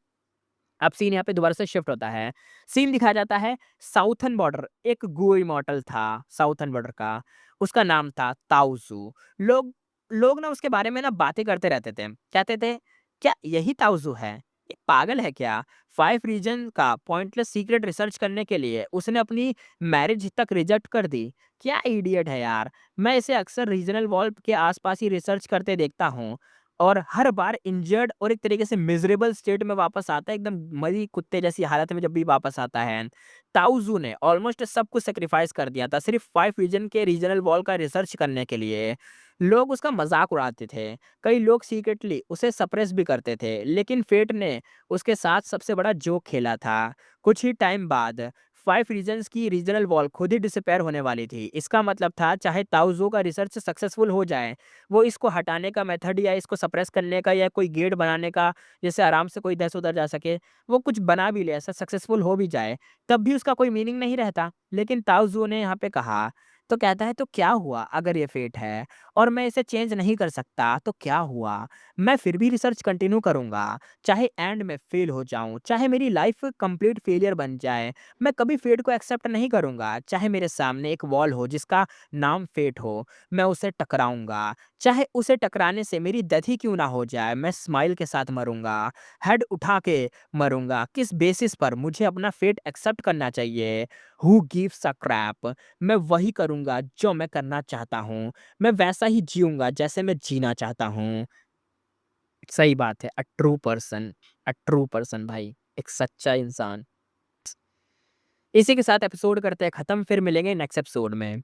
अब सीन यहाँ पे दोबारा से शिफ्ट होता है। सीन दिखाया जाता है साउथर्न बॉर्डर, एक गु इमॉर्टल था साउथर्न बॉर्डर का, उसका नाम था ताओज़ू। लोग लोग ना उसके बारे में ना बातें करते रहते थे। कहते थे, "क्या यही ताओज़ू है? ये पागल है क्या? 5 रीजन का पॉइंटलेस सीक्रेट रिसर्च करने के लिए उसने अपनी मैरिज तक रिजेक्ट कर दी। क्या इडियट है यार! मैं इसे अक्सर रीजनल वॉल के आस-पास ही रिसर्च करते देखता हूँ। और हर बार इंजर्ड और एक तरीके से मिज़रेबल स्टेट में वापस आता है, एकदम मरी कुत्ते जैसी हालत में जब भी वापस आता है। ताऊ ने ऑलमोस्ट सब कुछ सैक्रिफाइस कर दिया था, सिर्फ़ 5 रीजन के रीजनल वॉल का रिसर्च करने के लिए। लोग उसका मज़ाक उड़ाते थे, कई लोग सीक्रेटली उसे सप्रेस भी करते थे, लेकिन फेट ने उसके साथ सबसे बड़ा जोक खेला था। कुछ ही टाइम बाद 5 रीजन्स की रीजनल वॉल खुद ही डिसअपियर होने वाली थी। इसका मतलब था चाहे ताऊ का रिसर्च सक्सेसफुल हो जाए, वो इसको हटाने का मेथड या इसको सप्रेस करने का या कोई गेट बनाने का, जिससे आराम से कोई दस उधर जा सके, वो कुछ बना भी ले, ऐसा सक्सेसफुल हो भी जाए, तब भी उसका कोई मीनिंग नहीं रहता। लेकिन ताओ ने यहाँ पे कहा, तो कहता है, तो क्या हुआ अगर ये फेट है और मैं इसे चेंज नहीं कर सकता तो क्या हुआ? मैं फिर भी रिसर्च कंटिन्यू करूँगा, चाहे एंड में फेल हो जाऊँ, चाहे मेरी लाइफ कंप्लीट फेलियर बन जाए, मैं कभी फेट को एक्सेप्ट नहीं करूँगा। चाहे मेरे सामने एक वॉल हो जिसका नाम फेट हो, मैं उसे टकराऊँगा। चाहे उसे टकराने से मेरी डेथ ही क्यों ना हो जाए, मैं स्माइल के साथ मरूँगा, हेड उठा के मरूँगा। किस बेसिस पर मुझे अपना फेट एक्सेप्ट करना चाहिए? हू गिव्स अ क्रैप? मैं वही करूँगा जो मैं करना चाहता हूँ। मैं वैसा ही जीऊँगा जैसे मैं जीना चाहता हूँ। सही बात है, अ ट्रू पर्सन भाई, एक सच्चा इंसान। इसी के साथ एपिसोड करते हैं खत्म, फिर मिलेंगे नेक्स्ट एपिसोड में।